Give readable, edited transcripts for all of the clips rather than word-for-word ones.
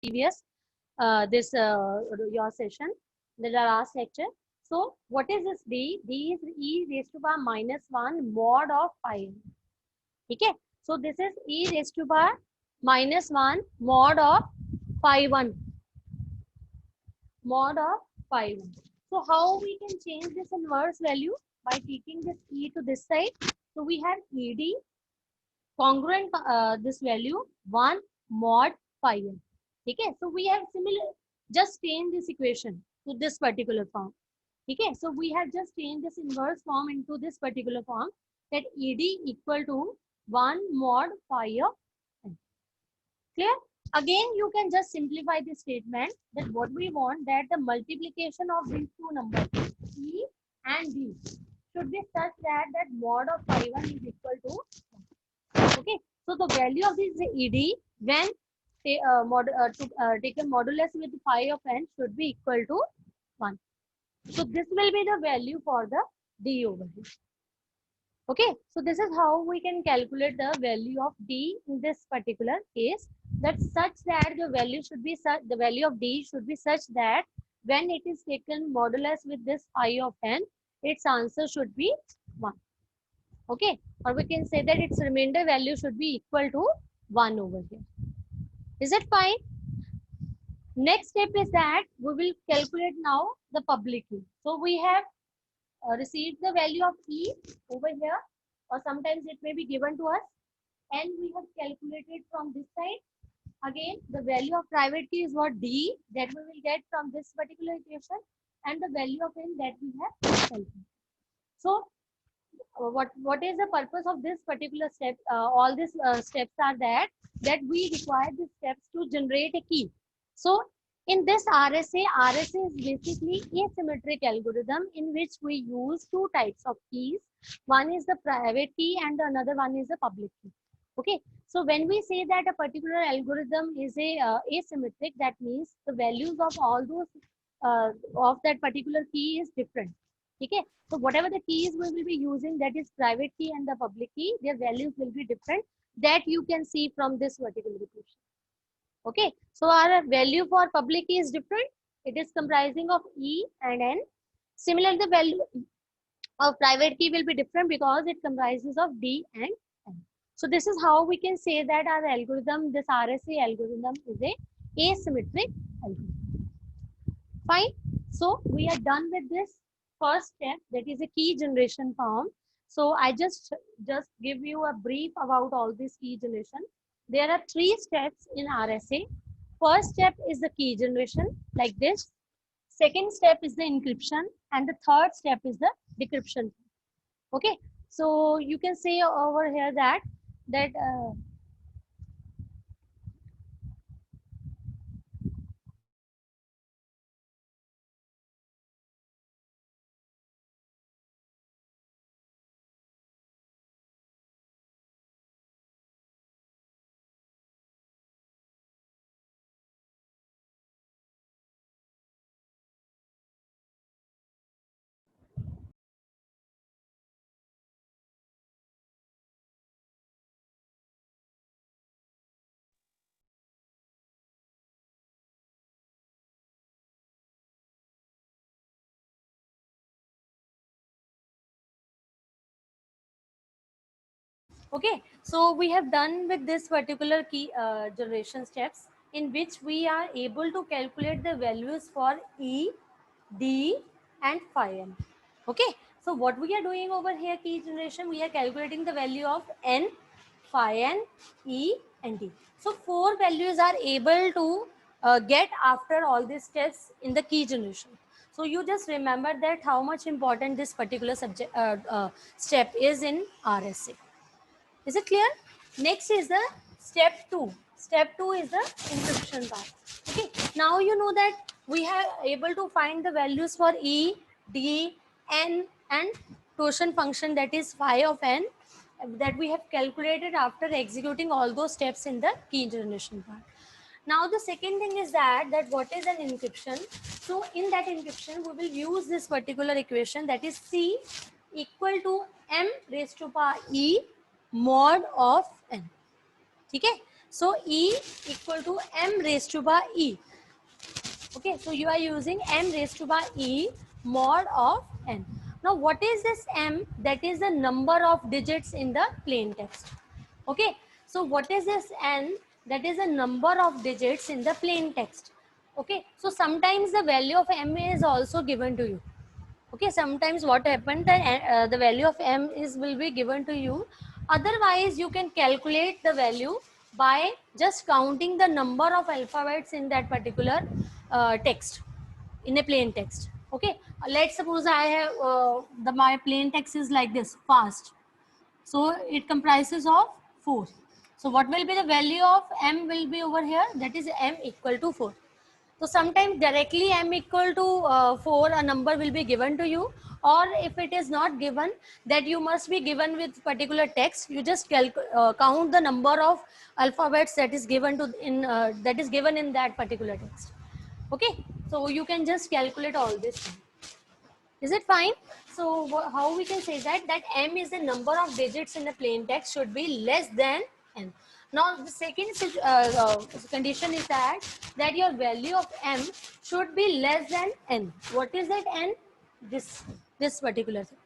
previous this your session, the last lecture. So what is this d? D is e raised to power minus 1 mod of pi n. Okay, so this is e raised to power minus 1 mod of pi 1, mod of pi 1. So how we can change this inverse value? By taking this e to this side. So we have ed congruent this value 1 mod pi n. Okay, so we have similar, just change this equation to this particular form. Okay, so we have just changed this inverse form into this particular form, that ed equal to 1 mod pi of n. Clear? Again, you can just simplify this statement, that what we want, that the multiplication of these two numbers e and d should be such that mod of pi 1 is equal to 1. Okay, so the value of this ed when take a modulus with phi of n should be equal to 1. So this will be the value for the d over here. Okay, so this is how we can calculate the value of d in this particular case. That such that the value should be such, the value of d should be such that when it is taken modulus with this phi of n, its answer should be 1. Okay, or we can say that its remainder value should be equal to 1 over here. Is it fine? Next step is that we will calculate now the public key. So we have received the value of e over here, or sometimes it may be given to us, and we have calculated from this side. Again, the value of private key is what d, that we will get from this particular equation, and the value of n that we have calculated. So what is the purpose of this particular step? All these steps are that we require these steps to generate a key. So in this RSA is basically asymmetric algorithm in which we use two types of keys. One is the private key and another one is the public key. Okay, so when we say that a particular algorithm is a asymmetric, that means the values of all those of that particular key is different. Okay, so whatever the keys we will be using, that is private key and the public key, their values will be different. That you can see from this particular equation. Okay, so our value for public key is different. It is comprising of E and N. Similarly, the value of private key will be different because it comprises of D and N. So this is how we can say that our algorithm, this RSA algorithm, is a asymmetric algorithm. Fine. So we are done with this first step, that is a key generation form. So I just give you a brief about all this key generation. There are 3 steps in RSA. First step is the key generation, like this. Second step is the encryption, and the third step is the decryption. Okay, so you can say over here that okay, so we have done with this particular key generation steps, in which we are able to calculate the values for E, D and phi n. Okay, so what we are doing over here, key generation, we are calculating the value of N, phi n, E and D. So 4 values are able to get after all these steps in the key generation. So you just remember that how much important this particular step is in RSA. Is it clear? Next is the step 2. Step 2 is the encryption part. Okay. Now you know that we have able to find the values for E, D, N and torsion function, that is phi of n, that we have calculated after executing all those steps in the key generation part. Now the second thing is that what is an encryption? So in that encryption we will use this particular equation, that is C equal to m raised to power E mod of n. Okay, So E equal to m raised to power E. Okay, so you are using m raised to power E mod of n. Now what is this m? That is the number of digits in the plain text. Okay, so what is this n? That is the number of digits in the plain text. Okay, so sometimes the value of m is also given to you. Okay, sometimes what happened that the value of m is will be given to you. Otherwise you can calculate the value by just counting the number of alphabets in that particular text, in a plain text. Okay, let's suppose I have my plain text is like this, fast. So it comprises of 4. So what will be the value of m will be over here? That is m equal to 4. So sometimes directly m equal to 4 a number will be given to you, or if it is not given, that you must be given with particular text. You just count the number of alphabets that is given to that is given in that particular text. Okay, so you can just calculate all this. Is it fine? So how we can say that m is the number of digits in the plain text should be less than n. Now the second condition is that your value of m should be less than n. What is that n? This particular thing.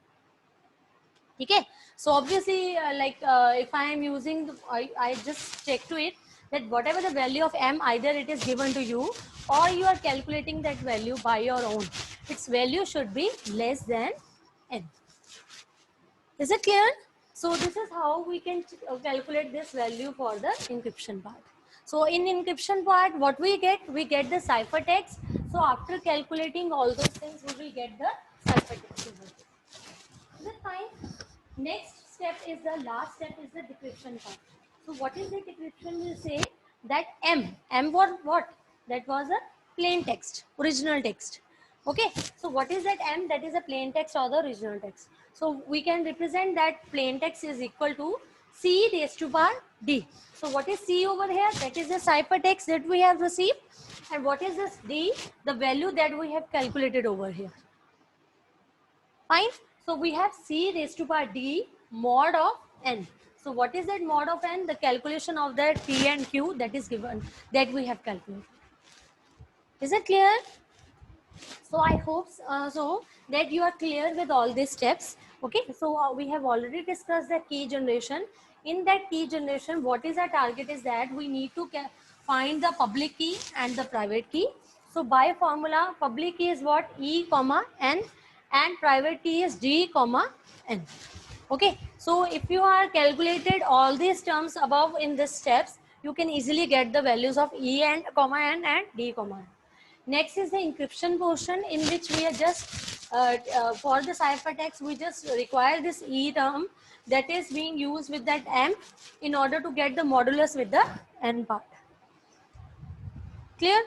Okay, so obviously if I am using I just check to it that whatever the value of m, either it is given to you or you are calculating that value by your own, its value should be less than n. Is it clear? So this is how we can calculate this value for the encryption part. So in encryption part, what we get the ciphertext. So after calculating all those things, we will get the ciphertext. Is it fine? Next step is the last step is the decryption part. So what is the decryption? We say that m what? That was a plain text, original text. Okay, so what is that m? That is a plain text or the original text. So we can represent that plain text is equal to c raised to power d. So what is c over here? That is the ciphertext that we have received. And what is this d? The value that we have calculated over here. Fine. So we have c raised to power d mod of n. So what is that mod of n? The calculation of that p and q that is given, that we have calculated. Is it clear? So I hope so that you are clear with all these steps. Okay, so we have already discussed the key generation. In that key generation, what is our target is that we need to find the public key and the private key. So by formula, public key is what? E comma n, and private key is d comma n. Okay, so if you are calculated all these terms above in these steps, you can easily get the values of E and comma n and d comma n. Next is the encryption portion, in which we are just for the ciphertext we just require this E term that is being used with that m in order to get the modulus with the n part. Clear?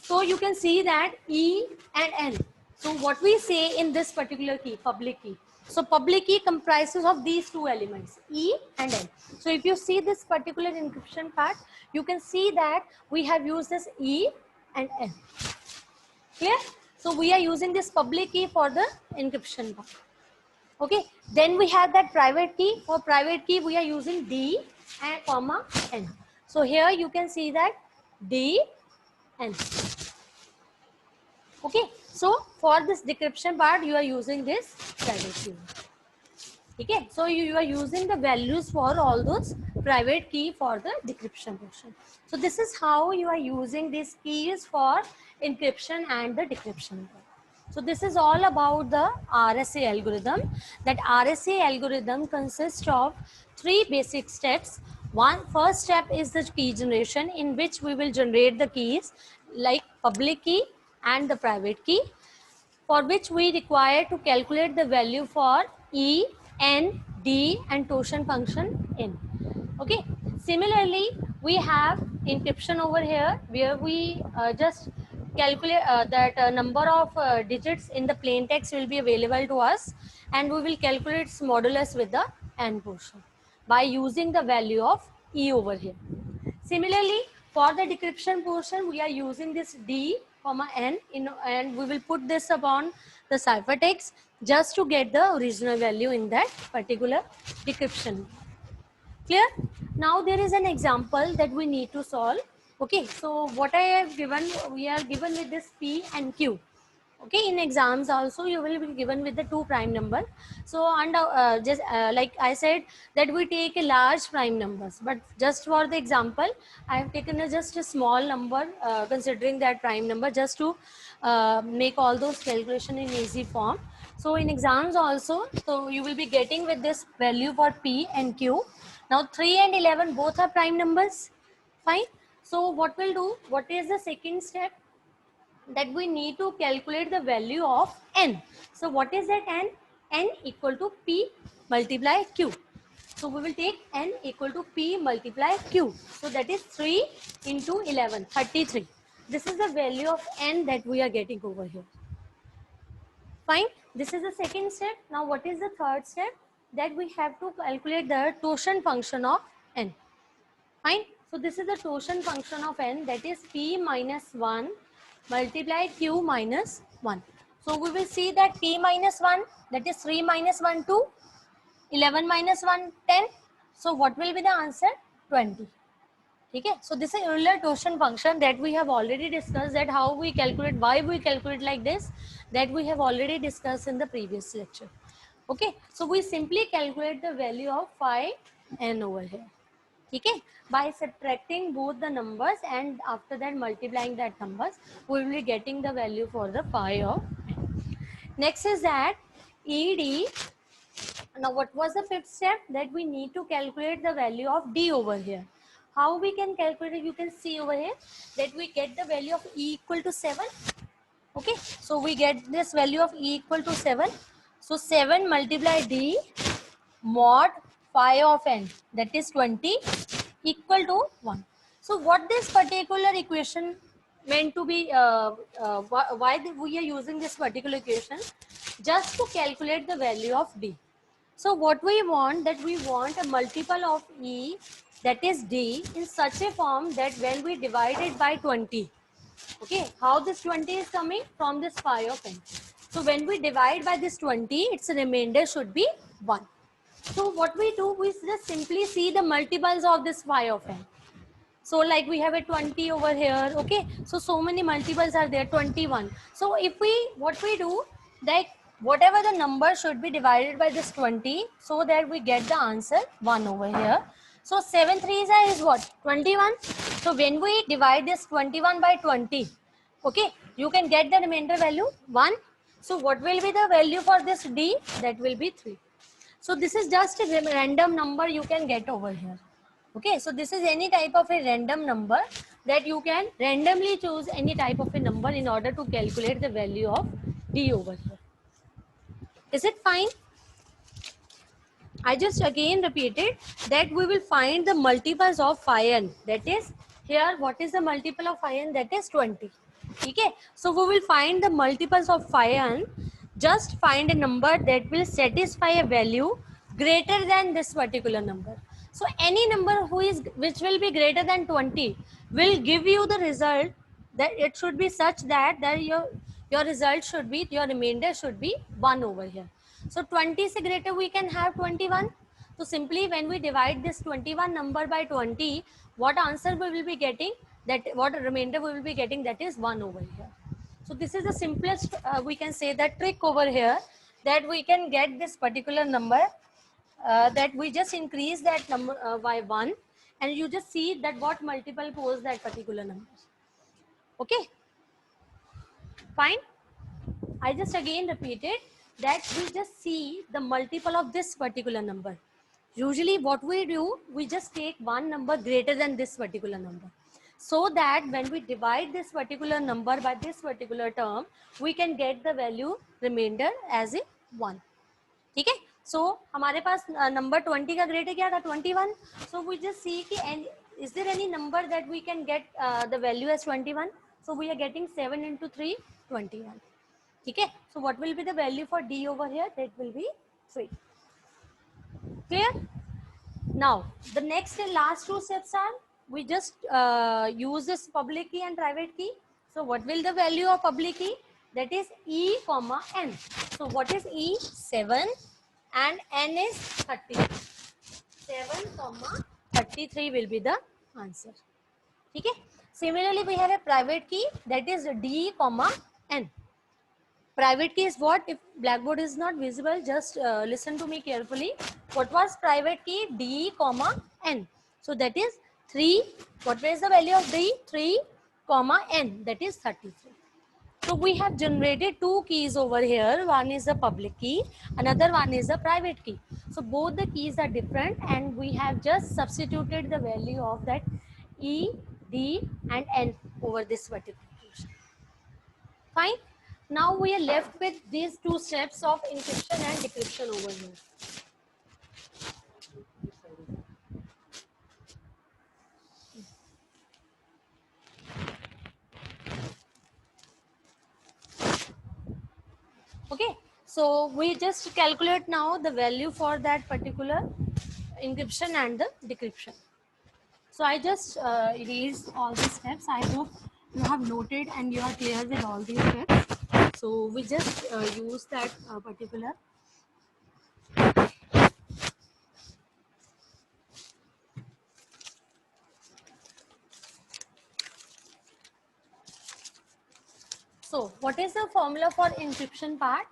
So you can see that E and n. So what we say in this particular key, public key. So public key comprises of these two elements, E and n. So if you see this particular encryption part, you can see that we have used this E and n. Clear? So we are using this public key for the encryption part. Okay. Then we have that private key. For private key, we are using D and comma n. So here you can see that D n. Okay. So for this decryption part, you are using this private key. Okay. So you are using the values for all those private key for the decryption portion. So this is how you are using these keys for encryption and the decryption. So this is all about the RSA algorithm. That RSA algorithm consists of 3 basic steps. First step is the key generation, in which we will generate the keys like public key and the private key, for which we require to calculate the value for E, N, D and torsion function N. Okay. Similarly, we have encryption over here, where we just calculate that number of digits in the plain text will be available to us, and we will calculate its modulus with the n portion by using the value of E over here. Similarly, for the decryption portion, we are using this D comma n and we will put this upon the ciphertext just to get the original value in that particular decryption. Clear? Now there is an example that we need to solve. Okay, so what I have given, we are given with this P and Q. Okay, in exams also you will be given with the two prime number. So and just like I said that we take a large prime numbers, but just for the example I have taken just a small number considering that prime number, just to make all those calculation in easy form. So in exams also, so you will be getting with this value for P and Q. Now 3 and 11 both are prime numbers. Fine. So what we'll do, what is the second step? That we need to calculate the value of n. So what is that n? N equal to P multiply Q. So we will take n equal to P multiply Q. So that is 3 into 11, 33. This is the value of n that we are getting over here. Fine. This is the second step. Now what is the third step? That we have to calculate the torsion function of n. Fine. So this is the torsion function of n, that is P minus 1 multiply Q minus 1. So we will see that P minus 1, that is 3 minus 1 2, 11 minus 1 10. So what will be the answer? 20. Okay. So this is Euler torsion function that we have already discussed, that how we calculate, why we calculate like this, that we have already discussed in the previous lecture. Okay. So we simply calculate the value of phi n over here. Okay, by subtracting both the numbers and after that multiplying that numbers, we will be getting the value for the phi of n. Next is that ED. Now what was the fifth step? That we need to calculate the value of D over here. How we can calculate it? You can see over here that we get the value of E equal to 7. Okay, so we get this value of E equal to 7. So 7 multiply D mod phi of n, that is 20, equal to 1. So what this particular equation meant to be, why we are using this particular equation? Just to calculate the value of D. So what we want, that we want a multiple of E, that is D, in such a form that when we divide it by 20, okay, how this 20 is coming? From this phi of n. So when we divide by this 20, its remainder should be 1. So what we do, we just simply see the multiples of this phi of n. So like we have a 20 over here, okay. So many multiples are there, 21. So if we, what we do, that whatever the number should be divided by this 20, so that we get the answer 1 over here. So 7 3s is what? 21. So when we divide this 21 by 20, okay, you can get the remainder value 1. So what will be the value for this D? That will be 3. So this is just a random number you can get over here. Okay, so this is any type of a random number that you can randomly choose any type of a number in order to calculate the value of D over here. Is it fine? I just again repeated that we will find the multiples of phi n. That is, here what is the multiple of phi n? That is 20. Okay, so we will find the multiples of phi n. Just find a number that will satisfy a value greater than this particular number. So any number which will be greater than 20 will give you the result, that it should be such that your result should be, your remainder should be 1 over here. So 20 is greater, we can have 21. So simply when we divide this 21 number by 20, what answer we will be getting? That what remainder we will be getting? That is 1 over here. So this is the simplest, we can say that trick over here, that we can get this particular number, that we just increase that number by 1, and you just see that what multiple pose that particular number. Okay, fine. I just again repeated that we just see the multiple of this particular number. Usually what we do, we just take one number greater than this particular number, so that when we divide this particular number by this particular term, we can get the value remainder as a 1. ठीक है. So हमारे पास number 20 का greater क्या था? 21. So we just see कि is there any number that we can get the value as 21? So we are getting 7 into 3, 21. ठीक है. So what will be the value for D over here? That will be 3. Clear? Now the next and last two steps are, we just use this public key and private key. So what will the value of public key? That is E comma N. So what is E? 7 and N is 30. 7,33 will be the answer. Okay. Similarly, we have a private key, that is D, N. Private key is what? If blackboard is not visible, just listen to me carefully. What was private key? D, N. So that is 3. What is the value of D? 3, N. That is 33. So we have generated two keys over here. One is the public key, another one is the private key. So both the keys are different, and we have just substituted the value of that E, D and N over this particular equation. Fine. Now we are left with these two steps of encryption and decryption over here. Okay. So we just calculate now the value for that particular encryption and the decryption. So I just erased all these steps. I hope you have noted and you are clear with all these steps. So we just use that particular. So what is the formula for encryption part?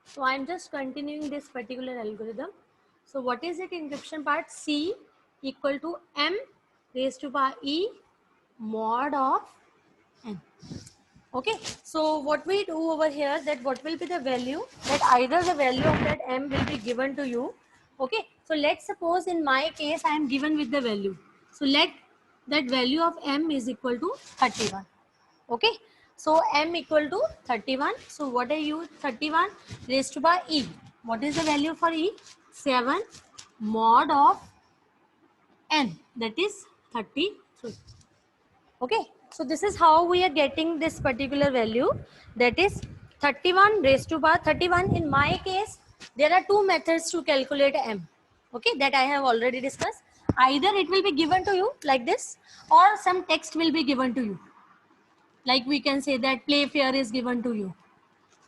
So I'm just continuing this particular algorithm. So what is it encryption part? C equal to M raised to power E mod of N. Okay, so what we do over here, that what will be the value, that either the value of that M will be given to you. Okay, so let's suppose in my case I am given with the value. So let that value of M is equal to 31. Okay, so M equal to 31. So what are you? 31 raised to by E. What is the value for E? 7 mod of N, that is 33. Okay, so this is how we are getting this particular value, that is 31 raised to power 31. In my case, there are two methods to calculate M. Okay, that I have already discussed. Either it will be given to you like this, or some text will be given to you. Like we can say that Playfair is given to you.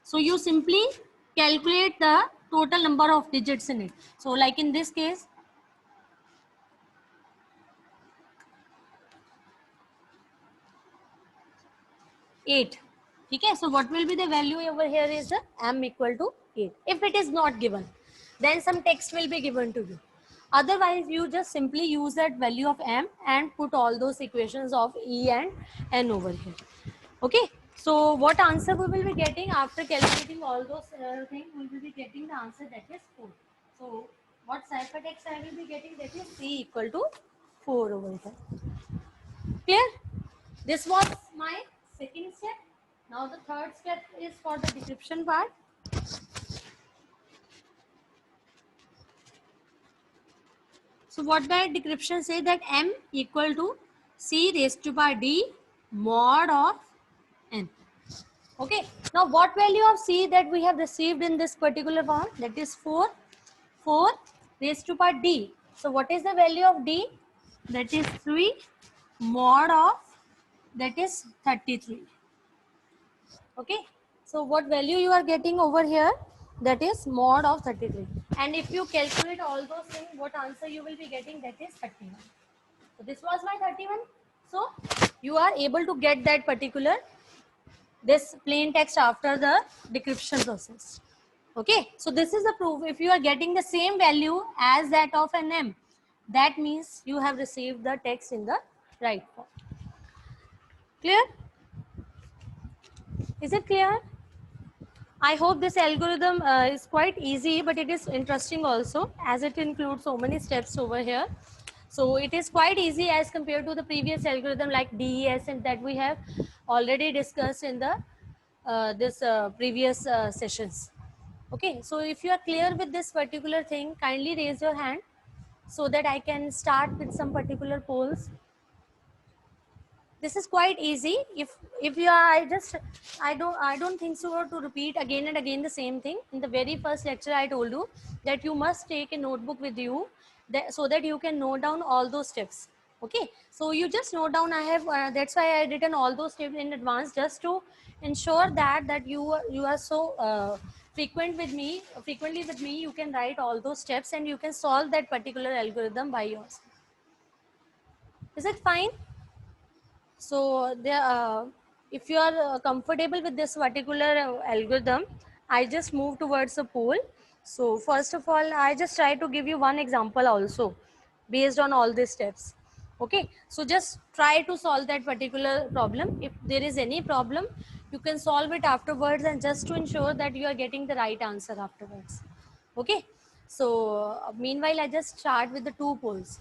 So you simply calculate the total number of digits in it. So like in this case, 8. Okay, so what will be the value over here is the M equal to 8. If it is not given, then some text will be given to you. Otherwise, you just simply use that value of M and put all those equations of E and N over here. Okay, so what answer we will be getting after calculating all those things? We will be getting the answer, that is 4. So what ciphertext I will be getting, that is C equal to 4 over here. Clear? This was my second step. Now the third step is for the decryption part. So what that decryption say, that M equal to C raised to power D mod of N. Okay. Now what value of C that we have received in this particular form? That is 4. 4 raised to power D. So what is the value of D? That is 3 mod of, that is 33. Okay, so what value you are getting over here, that is mod of 33. And if you calculate all those things, what answer you will be getting, that is 31. So this was my 31. So you are able to get that particular, this plain text after the decryption process. Okay, so this is the proof. If you are getting the same value as that of an M, that means you have received the text in the right form. Clear? Is it clear? I hope this algorithm is quite easy, but it is interesting also, as it includes so many steps over here. So it is quite easy as compared to the previous algorithm like DES and that we have already discussed in the this previous sessions. Okay, so if you are clear with this particular thing, kindly raise your hand so that I can start with some particular polls. This is quite easy. If you are, I don't think so to repeat again and again the same thing. In the very first lecture I told you that you must take a notebook with you, so that you can note down all those steps. Okay, so you just note down. I have that's why I written all those steps in advance, just to ensure that you are so frequently with me, you can write all those steps and you can solve that particular algorithm by yourself. Is it fine? So if you are comfortable with this particular algorithm, I just move towards the poll. So first of all, I just try to give you one example also based on all these steps. Okay, so just try to solve that particular problem. If there is any problem, you can solve it afterwards, and just to ensure that you are getting the right answer afterwards. Okay, so meanwhile, I just start with the two polls.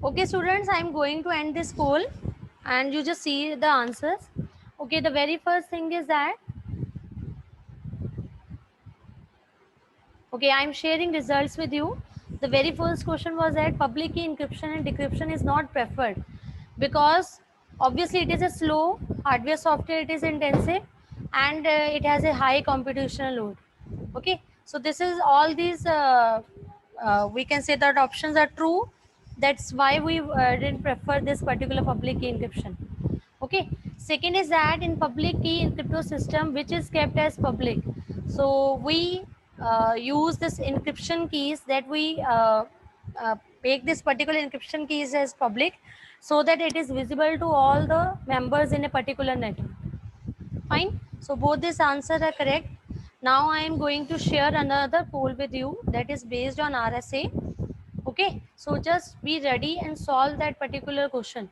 Okay, students, I'm going to end this poll and you just see the answers. Okay, the very first thing is that, okay, I'm sharing results with you. The very first question was that public key encryption and decryption is not preferred because obviously it is a slow hardware software, it is intensive, and it has a high computational load. Okay, so this is all these we can say that options are true. That's why we didn't prefer this particular public key encryption. Okay, second is that in public key in crypto system which is kept as public, so we use this encryption keys that we uh, make this particular encryption keys as public so that it is visible to all the members in a particular network. Fine, so both these answers are correct. Now I am going to share another poll with you that is based on RSA. Okay, so just be ready and solve that particular question.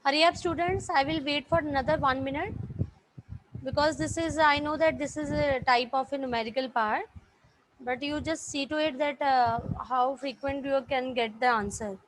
Hurry up, students. I will wait for another 1 minute because this is, I know that this is a type of a numerical part, but you just see to it that how frequent you can get the answer.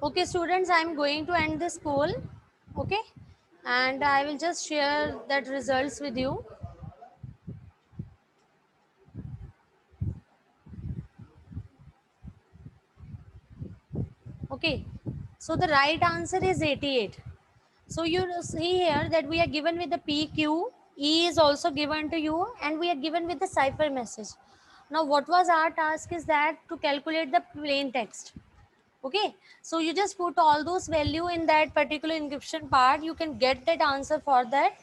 Okay, students, I am going to end this poll. Okay, and I will just share that results with you. Okay, so the right answer is 88. So you see here that we are given with the PQ, E is also given to you, and we are given with the cipher message. Now, what was our task is that to calculate the plain text. Okay, so you just put all those value in that particular encryption part. You can get that answer for that.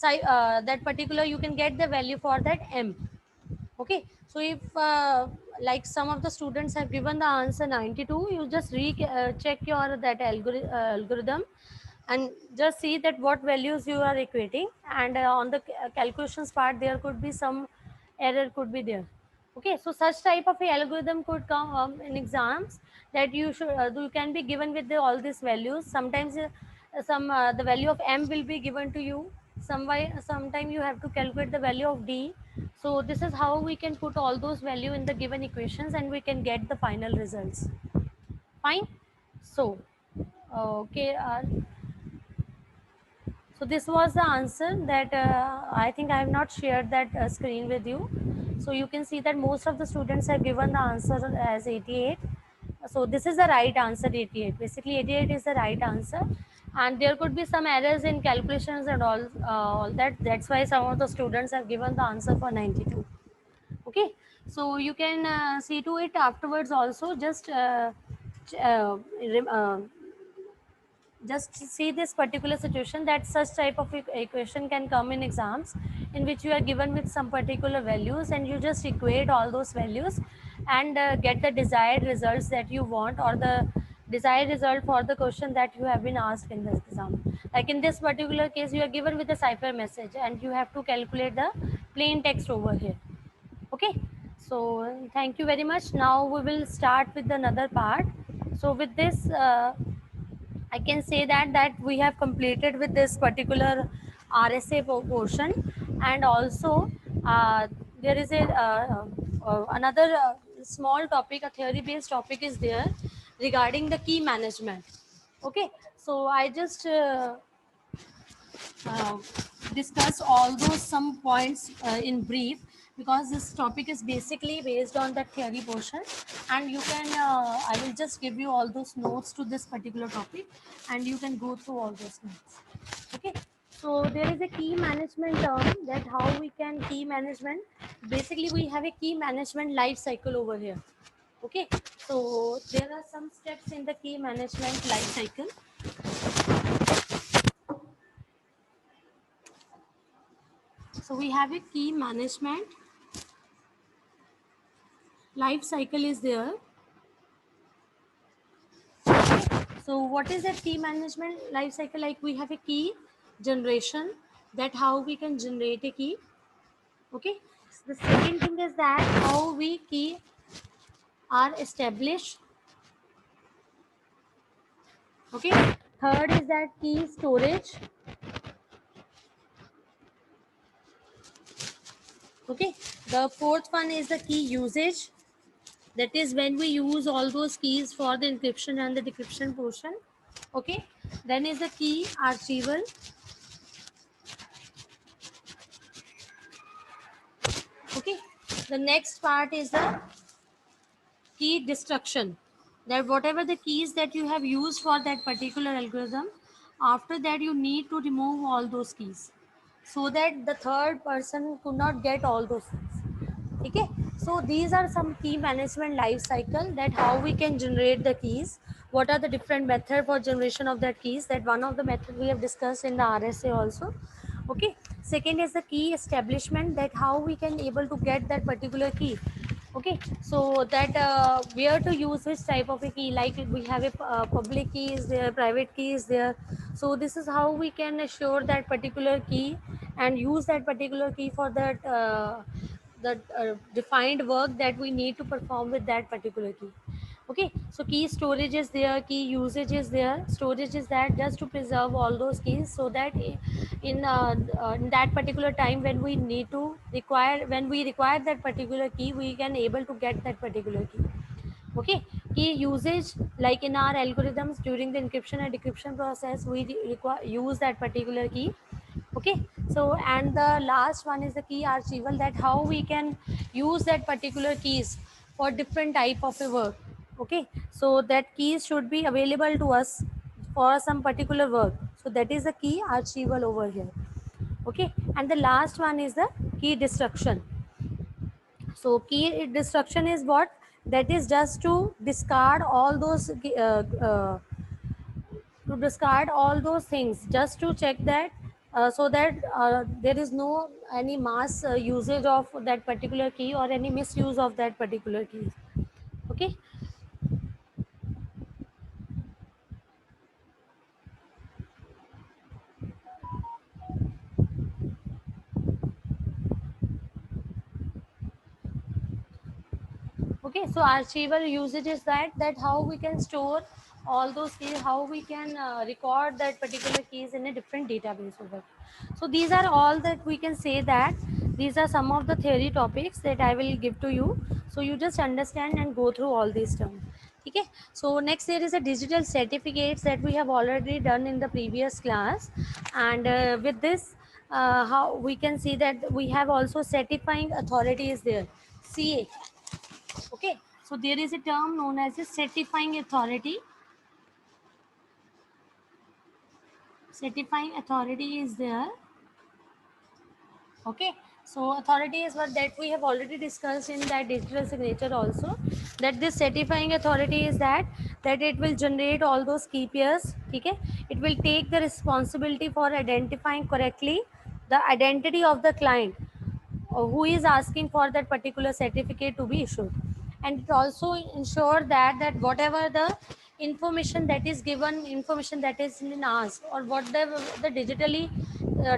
That particular you can get the value for that M. Okay, so if like some of the students have given the answer 92, you just check your that algorithm and just see that what values you are equating, and on the calculations part there could be some error could be there. Okay, so such type of a algorithm could come in exams, that you can be given with all these values. Sometimes some the value of M will be given to you. Sometime you have to calculate the value of D. So this is how we can put all those value in the given equations and we can get the final results. Fine. So okay, so this was the answer that I think I have not shared that screen with you. So you can see that most of the students have given the answer as 88. So this is the right answer, 88. Basically 88 is the right answer, and there could be some errors in calculations and all that. That's why some of the students have given the answer for 92. Okay, so you can see to it afterwards also. Ch- uh, rem- uh, just see this particular situation, that such type of equation can come in exams in which you are given with some particular values and you just equate all those values and get the desired results that you want, or the desired result for the question that you have been asked in the exam. Like in this particular case, you are given with a cipher message and you have to calculate the plain text over here. Okay, so thank you very much. Now we will start with another part. So with this I can say that we have completed with this particular RSA portion, and also there is a another small topic, a theory based topic is there regarding the key management. Okay, so I just uh, discuss all those some points in brief, because this topic is basically based on the theory portion, and you can I will just give you all those notes to this particular topic and you can go through all those notes. Okay, so there is a key management term, that how we can key management. Basically we have a key management life cycle over here. Okay, so there are some steps in the key management life cycle. So we have a key management life cycle is there. So what is a key management life cycle? Like we have a key generation, that how we can generate a key. Okay, so the second thing is that how we key are established. Okay, third is that key storage. Okay, the fourth one is the key usage, that is when we use all those keys for the encryption and the decryption portion. Okay, then is the key archival. Okay, the next part is the key destruction, that whatever the keys that you have used for that particular algorithm, after that you need to remove all those keys so that the third person could not get all those things. Okay, so these are some key management life cycle, that how we can generate the keys, what are the different method for generation of that keys, that one of the method we have discussed in the RSA also. Okay, second is the key establishment, that how we can able to get that particular key. Okay, so that where to use which type of a key, like we have a public key is there, private key is there. So this is how we can assure that particular key and use that particular key for that defined work that we need to perform with that particular key. Okay, so key storage is there, key usage is there. Storage is that just to preserve all those keys, so that in that particular time when we need to require, when we require that particular key, we can able to get that particular key. Okay, key usage, like in our algorithms during the encryption and decryption process, we require use that particular key. Okay, so and the last one is the key archival, that how we can use that particular keys for different type of a work. Okay, so that keys should be available to us for some particular work, so that is the key archival over here. Okay, and the last one is the key destruction. So key destruction is what, that is just to discard all those to discard all those things, just to check that so that there is no any mass usage of that particular key or any misuse of that particular key. Okay, okay, so archival usage is that how we can store all those keys, how we can record that particular keys in a different database over. So these are all that we can say, that these are some of the theory topics that I will give to you, so you just understand and go through all these terms. Okay, so next there is a digital certificates that we have already done in the previous class, and with this how we can see that we have also certifying authority is there, CA. Okay, so there is a term known as a certifying authority. Certifying authority is there. Okay, so authority is what that we have already discussed in that digital signature also, that this certifying authority is that it will generate all those key pairs. Okay, it will take the responsibility for identifying correctly the identity of the client who is asking for that particular certificate to be issued, and it also ensure that whatever the information that is given, information that is in asked, or whatever the digitally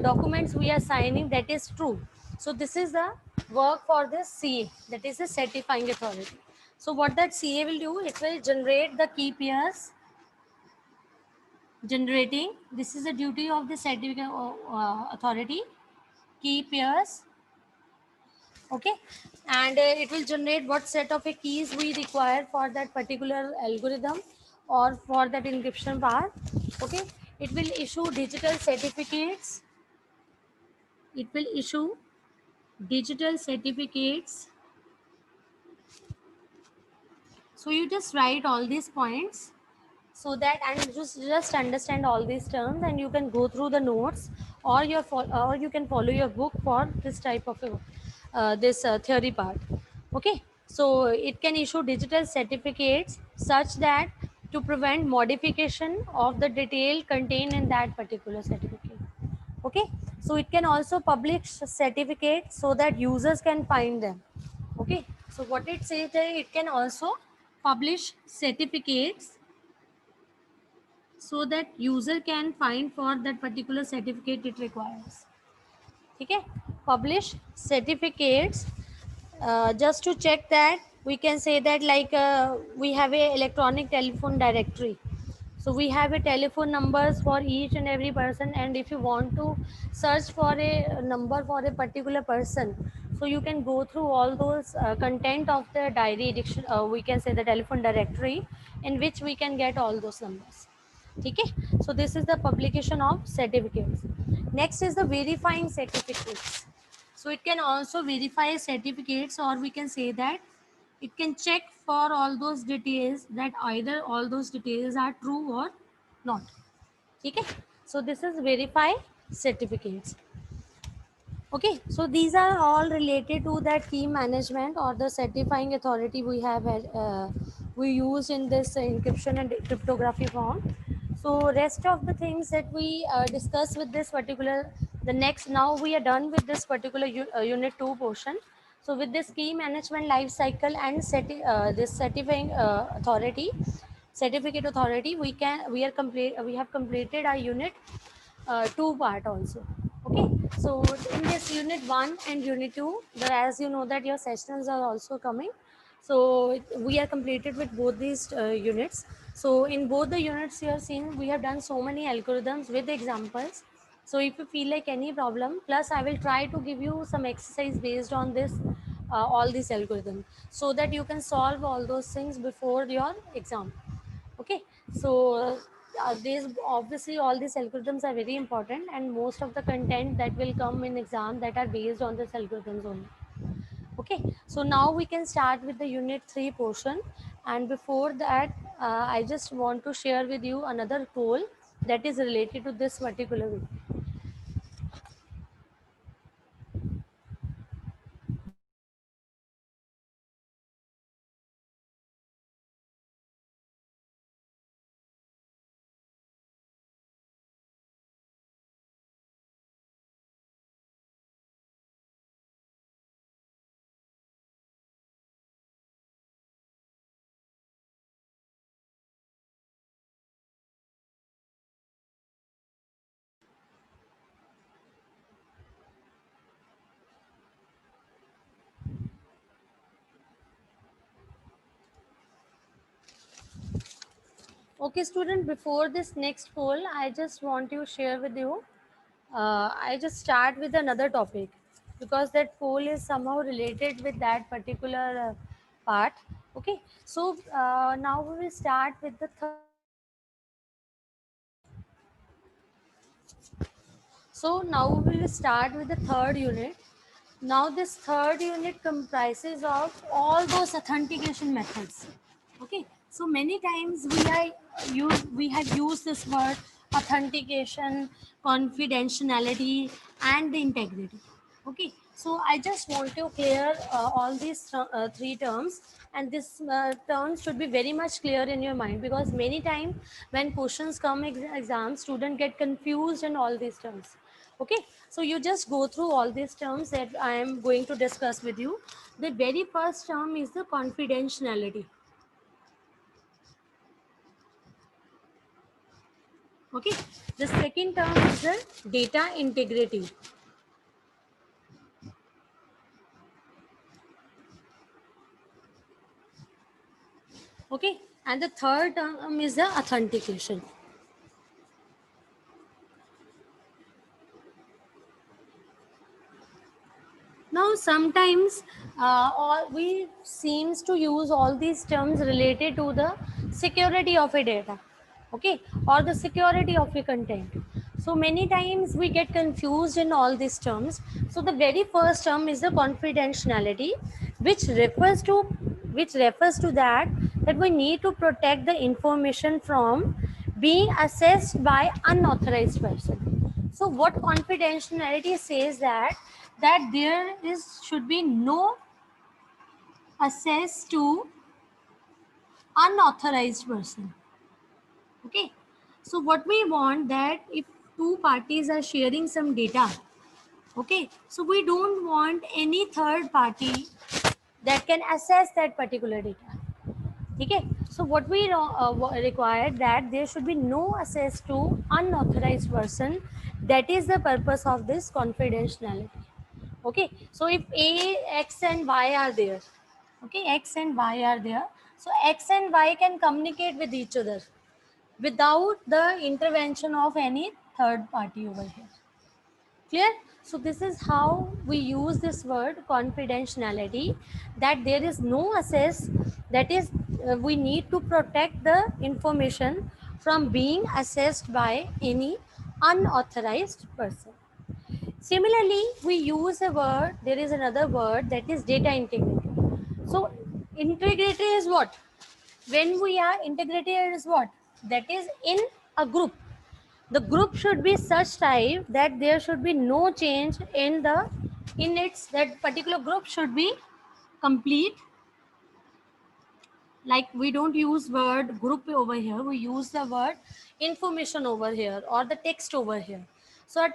documents we are signing, that is true. So this is the work for this CA, that is the certifying authority. So what that CA will do, it will generate the key pairs, generating, this is the duty of the certificate authority, key pairs. Okay, and it will generate what set of a keys we require for that particular algorithm or for that encryption part. Okay, it will issue digital certificates, it will issue digital certificates. So you just write all these points, so that, and just understand all these terms, and you can go through the notes, or or you can follow your book for this type of this theory part. Okay, so it can issue digital certificates such that to prevent modification of the detail contained in that particular certificate. Okay, so it can also publish certificates so that users can find them. Okay, so what it says that it can also publish certificates so that user can find for that particular certificate it requires. Okay, publish certificates just to check that, we can say that, like we have a electronic telephone directory, so we have a telephone numbers for each and every person, and if you want to search for a number for a particular person, so you can go through all those content of the diary diction, we can say the telephone directory, in which we can get all those numbers. Okay, so this is the publication of certificates. Next is the verifying certificates. So it can also verify certificates, or we can say that it can check for all those details that either all those details are true or not. Okay, so this is verify certificates. Okay, so these are all related to that key management or the certifying authority we have we use in this encryption and cryptography form. So rest of the things that we discuss with this particular, the next, now we are done with this particular unit 2 portion. So with this key management life cycle and this certifying authority, certificate authority, we have completed our unit 2 part also. Okay, so in this unit 1 and unit 2, as you know that your sessions are also coming, so we are completed with both these units. So in both the units you have seen we have done so many algorithms with examples. So if you feel like any problem, plus I will try to give you some exercise based on this all these algorithms, so that you can solve all those things before your exam. Okay, so these obviously all these algorithms are very important, and most of the content that will come in exam that are based on this algorithms only. Okay, so now we can start with the unit 3 portion, and before that I just want to share with you another tool that is related to this particular video. Okay student, before this next poll I just want to share with you, I just start with another topic, because that poll is somehow related with that particular part. Okay, so now we will start with the so now we will start with the third unit. Now this third unit comprises of all those authentication methods. Okay, so many times we have used this word authentication, confidentiality, and the integrity. Okay, so I just want to clear all these three terms, and this term should be very much clear in your mind, because many times when questions come exam, students get confused in all these terms. Okay, so you just go through all these terms that I am going to discuss with you. The very first term is the confidentiality. Okay, the second term is the data integrity. Okay, and the third term is the authentication. Now sometimes all we seems to use all these terms related to the security of a data, okay, or the security of a content. So many times we get confused in all these terms. So the very first term is the confidentiality, which refers to that we need to protect the information from being accessed by unauthorized person. So what confidentiality says that there is should be no access to unauthorized person. Okay, so what we want that if two parties are sharing some data, okay, so we don't want any third party that can access that particular data. Okay, so what we require that there should be no access to unauthorized person. That is the purpose of this confidentiality. Okay, so if a x and y are there, okay, x and y are there, so x and y can communicate with each other without the intervention of any third party over here. Clear? So this is how we use this word confidentiality, that there is no access, that is we need to protect the information from being accessed by any unauthorized person. Similarly, we use a word, there is another word that is data integrity. So Integrity is what? When we are integrated is what? That is in a group. The group should be such type that there should be no change in the in its that particular group should be complete. Like we don't use word group over here, we use the word information over here or the text over here. So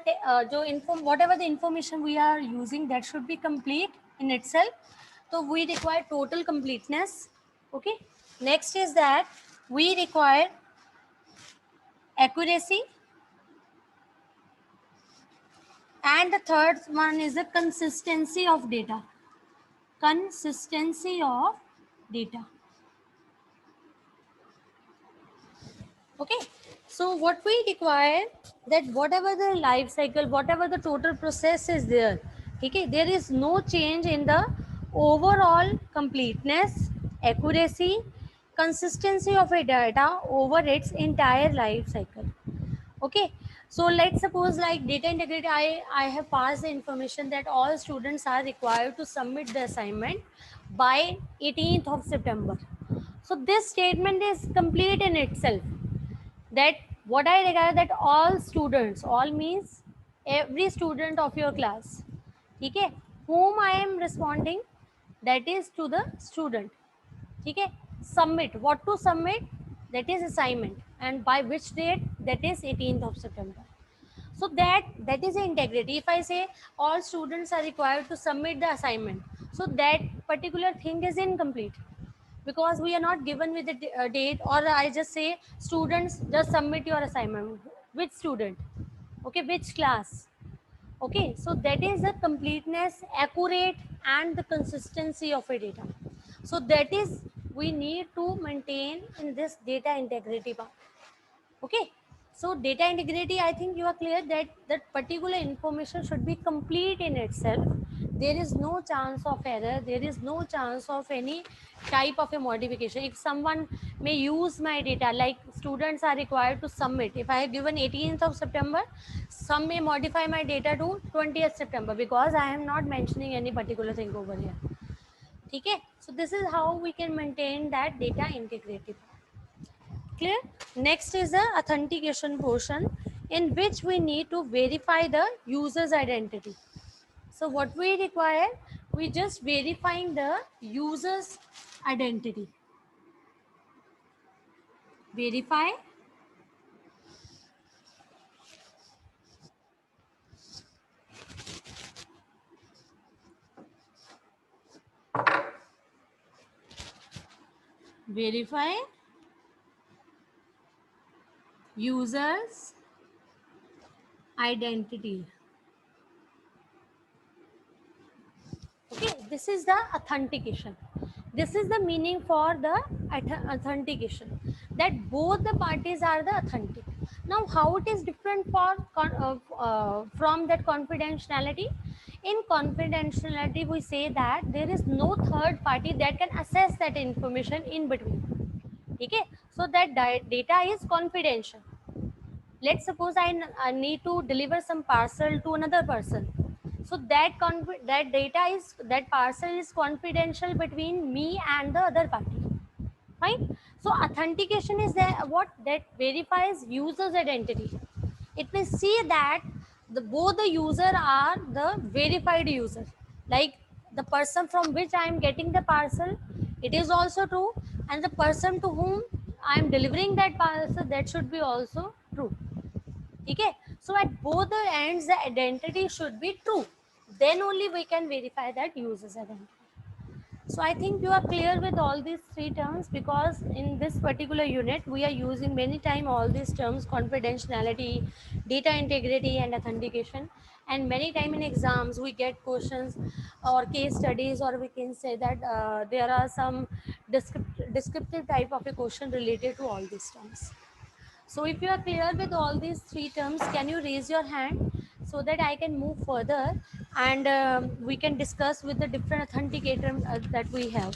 whatever the information we are using, that should be complete in itself. So we require total completeness. Okay, next is that we require accuracy, and the third one is the consistency of data. Consistency of data. Okay, so what we require, that whatever the life cycle, whatever the total process is there, okay, there is no change in the overall completeness, accuracy, consistency of a data over its entire life cycle. Okay, so let's suppose like data integrity, I have passed the information that all students are required to submit the assignment by 18th of September. So this statement is complete in itself, that what I regard that all students, all means every student of your class, okay, whom I am responding, that is to the student, okay, submit, what to submit, that is assignment, and by which date, that is 18th of September. So that is the integrity. If I say all students are required to submit the assignment, so that particular thing is incomplete, because we are not given with the date, or I just say students just submit your assignment, which student, okay, which class. Okay, so that is the completeness, accurate, and the consistency of a data. So that is we need to maintain in this data integrity part. Okay, so data integrity, I think you are clear that that particular information should be complete in itself. There is no chance of error, there is no chance of any type of a modification. If someone may use my data, like students are required to submit, if I have given 18th of September, some may modify my data to 20th September, because I am not mentioning any particular thing over here. Okay, so this is how we can maintain that data integrity. Clear? Next is the authentication portion, in which we need to verify the user's identity. So what we require, we just verifying the user's identity. Verify verify user's identity. Okay, this is the authentication. This is the meaning for the authentication, that both the parties are the authentic. Now how it is different for from that confidentiality? In confidentiality we say that there is no third party that can access that information in between. Okay, so that data is confidential. Let's suppose I need to deliver some parcel to another person, so that data is, that parcel is confidential between me and the other party, right? So authentication is there, what that verifies user's identity. It will see that both the user are the verified user, like the person from which I am getting the parcel, it is also true, and the person to whom I am delivering that parcel, that should be also true. Okay, so at both the ends the identity should be true, then only we can verify that user's identity. So I think you are clear with all these three terms, because in this particular unit we are using many time all these terms: confidentiality, data integrity, and authentication. And many time in exams we get questions or case studies, or we can say that there are some descriptive type of a question related to all these terms. So if you are clear with all these three terms, can you raise your hand so that I can move further, and we can discuss with the different authenticator that we have.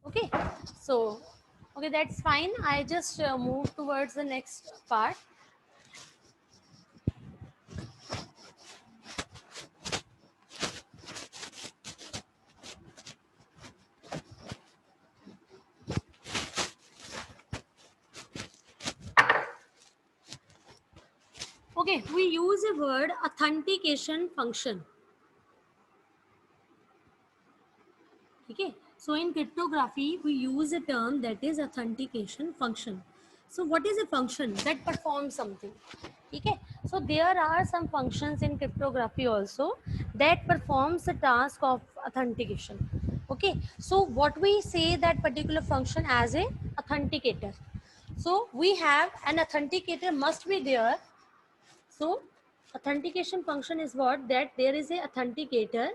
Okay, so, okay, that's fine. I just move towards the next part. Okay, we use a word authentication function. Okay, so in cryptography, we use a term that is authentication function. So what is a function that performs something? Okay, so there are some functions in cryptography also that performs the task of authentication. Okay, so what we say that particular function as a authenticator. So we have an authenticator must be there. So authentication function is what, that there is a authenticator.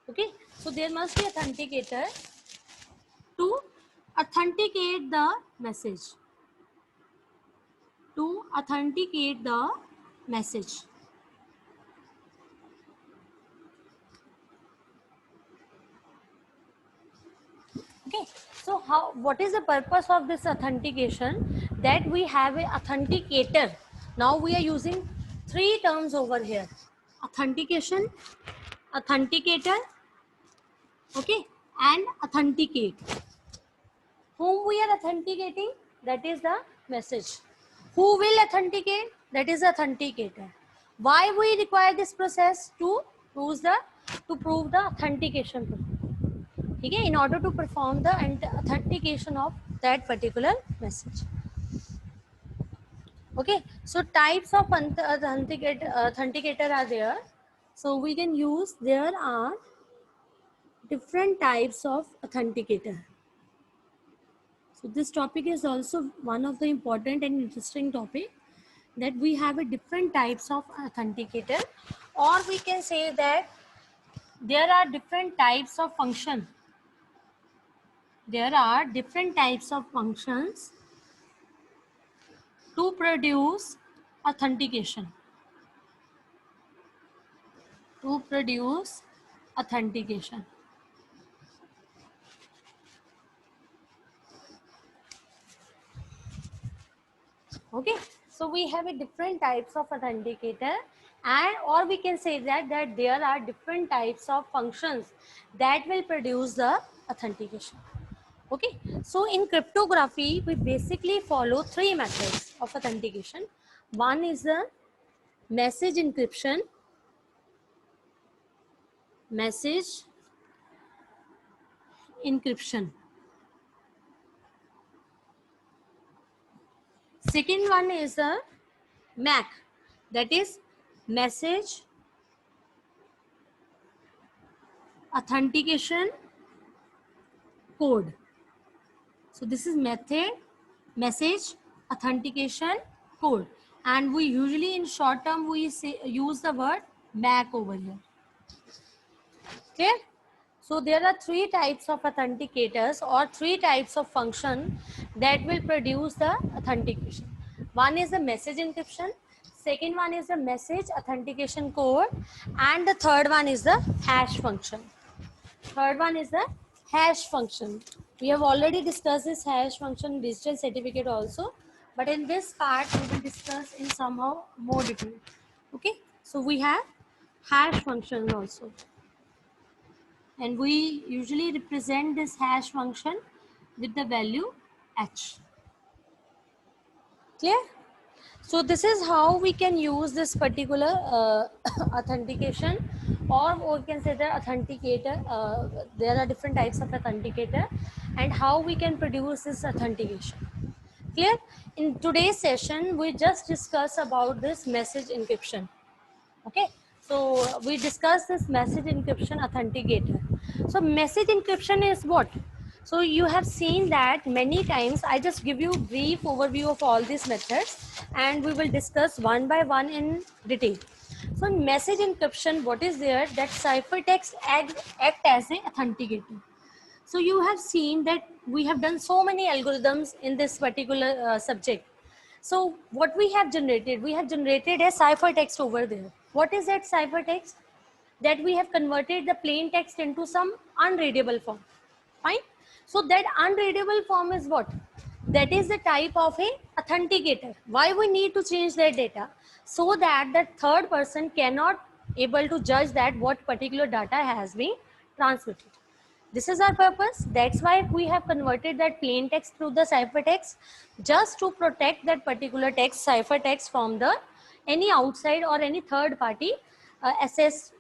Okay, so there must be authenticator to authenticate the message. To authenticate the message. Okay, so what is the purpose of this authentication? That we have a authenticator. Now we are using three terms over here: authentication, authenticator, okay, and authenticate. Whom we are authenticating? That is the message. Who will authenticate? That is the authenticator. Why we require this process? To prove the authentication. Okay, in order to perform the authentication of that particular message. Okay, so types of authenticator are there. So we can use, there are different types of authenticator. So this topic is also one of the important and interesting topic, that we have a different types of authenticator, or we can say that there are different types of function. There are different types of functions to produce authentication. To produce authentication. Okay, so we have a different types of authenticator, and or we can say that there are different types of functions that will produce the authentication. Okay, so in cryptography we basically follow three methods of authentication. One is the message encryption. Message encryption. Second one is the MAC, that is message authentication code. So this is message authentication code, and we usually in short term we use the word MAC over here. Okay, so there are three types of authenticators or three types of function that will produce the authentication. One is the message encryption, second one is the message authentication code, and the third one is the hash function. Third one is the hash function. We have already discussed this hash function in digital certificate also, but in this part we will discuss in somehow more detail. Okay, so we have hash function also, and we usually represent this hash function with the value h. Clear? So this is how we can use this particular authentication, or we can say the authenticator. There are different types of authenticator, and how we can produce this authentication. Clear? In today's session, we just discuss about this message encryption. Okay, so we discussed this message encryption authenticator. So message encryption is what? So you have seen that many times. I just give you brief overview of all these methods, and we will discuss one by one in detail. So in message encryption, what is there? That ciphertext act as a authenticator. So you have seen that we have done so many algorithms in this particular subject. So what we have generated a ciphertext over there. What is that ciphertext? That we have converted the plain text into some unreadable form. Fine. So that unreadable form is what? That is the type of a authenticator. Why we need to change that data? So that the third person cannot able to judge that what particular data has been transmitted. This is our purpose. That's why we have converted that plain text through the ciphertext, just to protect that particular text, ciphertext, from the any outside or any third party access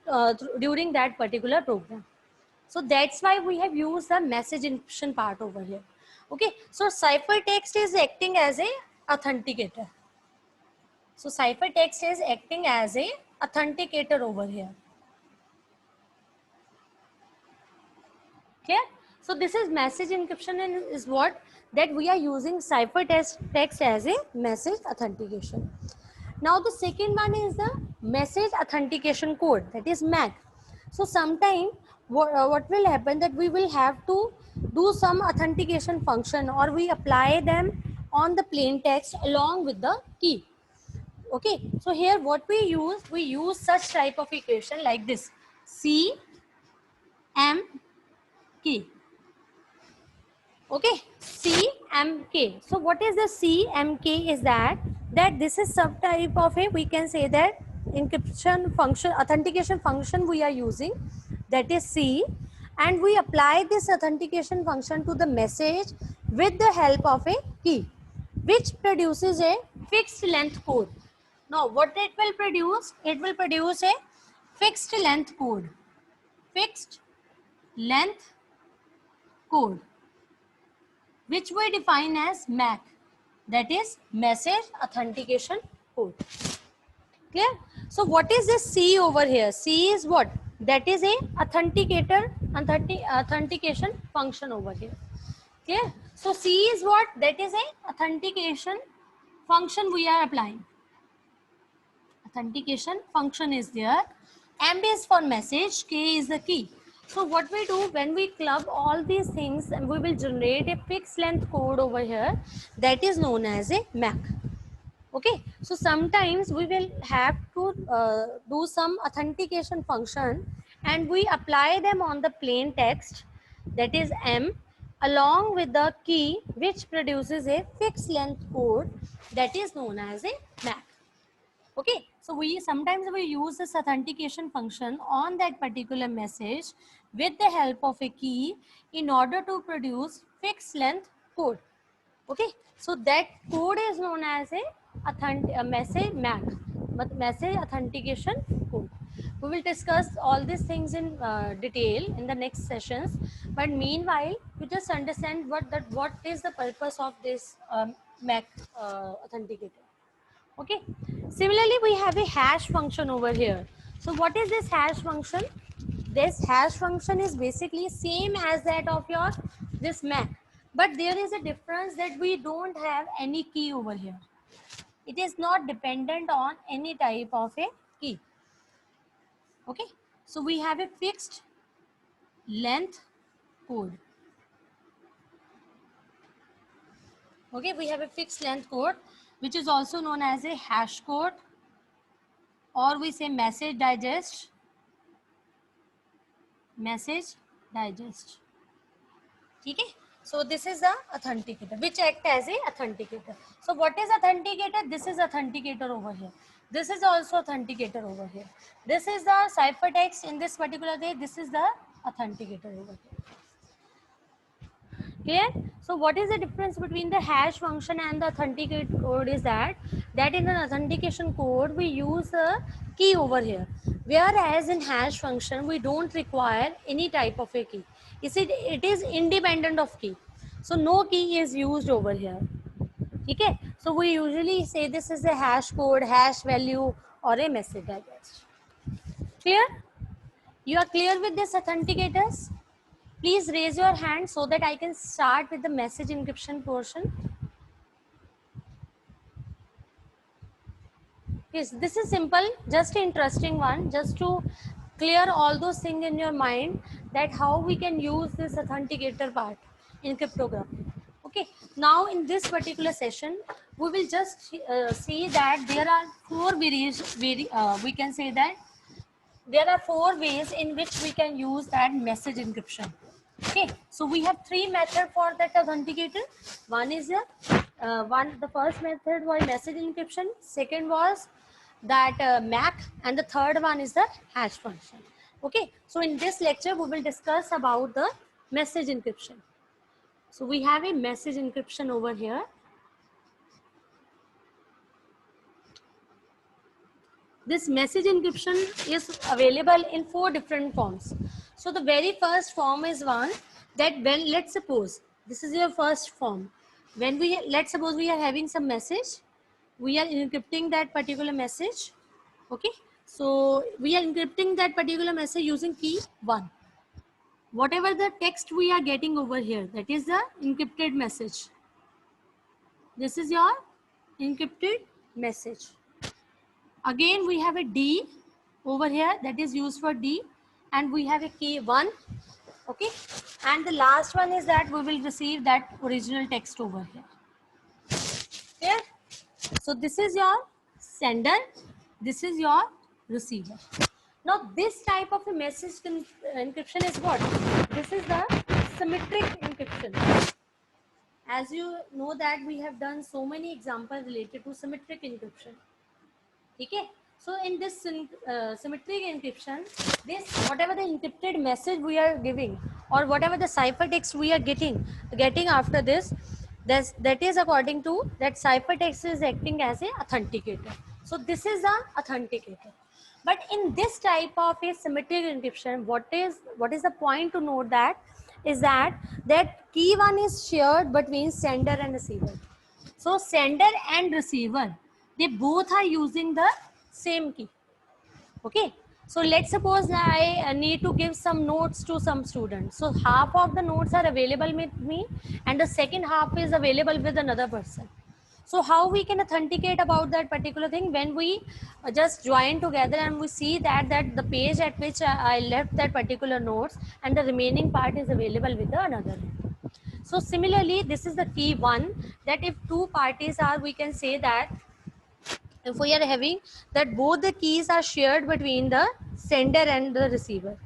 during that particular program. So that's why we have used the message encryption part over here. Okay, so ciphertext is acting as a authenticator. So ciphertext is acting as a authenticator over here. Clear? So this is message encryption, and is what that we are using ciphertext as a message authentication. Now the second one is the message authentication code, that is MAC. So sometime what will happen, that we will have to do some authentication function, or we apply them on the plain text along with the key. Okay, so here what we use such type of equation like this: C M K. Okay, CMK. So what is the CMK? Is that this is some type of a, we can say that, encryption function, authentication function we are using, that is C, and we apply this authentication function to the message with the help of a key, which produces a fixed length code. Now what it will produce? It will produce a fixed length code. Fixed length code, which we define as MAC, that is message authentication code. Clear? So what is this C over here? C is what? That is a authentication function over here. Clear? So C is what? That is a authentication function we are applying. Authentication function is there. M is for message, K is the key. So what we do, when we club all these things, and we will generate a fixed length code over here, that is known as a MAC. Okay, so sometimes we will have to do some authentication function, and we apply them on the plain text, that is M, along with the key, which produces a fixed length code, that is known as a MAC. Okay, so sometimes we use this authentication function on that particular message with the help of a key in order to produce fixed length code. Okay, so that code is known as a message MAC, message authentication code. We will discuss all these things in detail in the next sessions, but meanwhile you just understand what is the purpose of this MAC authenticator. Okay, similarly we have a hash function over here. So what is this hash function? This hash function is basically same as that of your this MAC, but there is a difference, that we don't have any key over here. It is not dependent on any type of a key. Okay, so we have a fixed length code. Okay, we have a fixed length code, which is also known as a hash code, or we say message digest. Message digest. Okay, so this is the authenticator, which act as a authenticator. So what is authenticator? This is authenticator over here. This is also authenticator over here. This is the ciphertext in this particular day. This is the authenticator over here. Clear? So what is the difference between the hash function and the authenticate code? Is that in an authentication code we use a key over here, whereas in hash function we don't require any type of a key. It is independent of key, so no key is used over here. Okay, so we usually say this is a hash code, hash value, or a message digest. Clear? You are clear with this authenticators? Please raise your hand so that I can start with the message encryption portion. Yes, this is simple, just an interesting one, just to clear all those things in your mind, that how we can use this authenticator part in cryptography. Okay, now in this particular session, we will just see that there are four we can say that there are four ways in which we can use that message encryption. Okay, so we have three methods for that authenticator. One is the first method was message encryption, second was that MAC, and the third one is the hash function. Okay, so in this lecture we will discuss about the message encryption. So we have a message encryption over here. This message encryption is available in 4 different forms. So the very first form is one that when, let's suppose this is your first form. When let's suppose we are having some message, we are encrypting that particular message. Okay, so we are encrypting that particular message using key 1. Whatever the text we are getting over here, that is the encrypted message. This is your encrypted message. Again we have a D over here, that is used for D, and we have a key 1. Okay, and the last one is that we will receive that original text over here. Clear? So this is your sender, this is your receiver. Now this type of a message encryption is what? This is the symmetric encryption. As you know that we have done so many examples related to symmetric encryption. Okay, so in this symmetric encryption, this whatever the encrypted message we are giving or whatever the ciphertext we are getting after this, that is according to that ciphertext is acting as a authenticator. So this is the authenticator. But in this type of a symmetric encryption, what is the point to note that is that key 1 is shared between sender and receiver. So sender and receiver, they both are using the same key. Okay, so let's suppose that I need to give some notes to some students. So half of the notes are available with me and the second half is available with another person. So how we can authenticate about that particular thing? When we just join together and we see that the page at which I left that particular notes and the remaining part is available with the another. So similarly, this is the key 1, that if two parties are, we can say that if we are having that both the keys are shared between the sender and the receiver.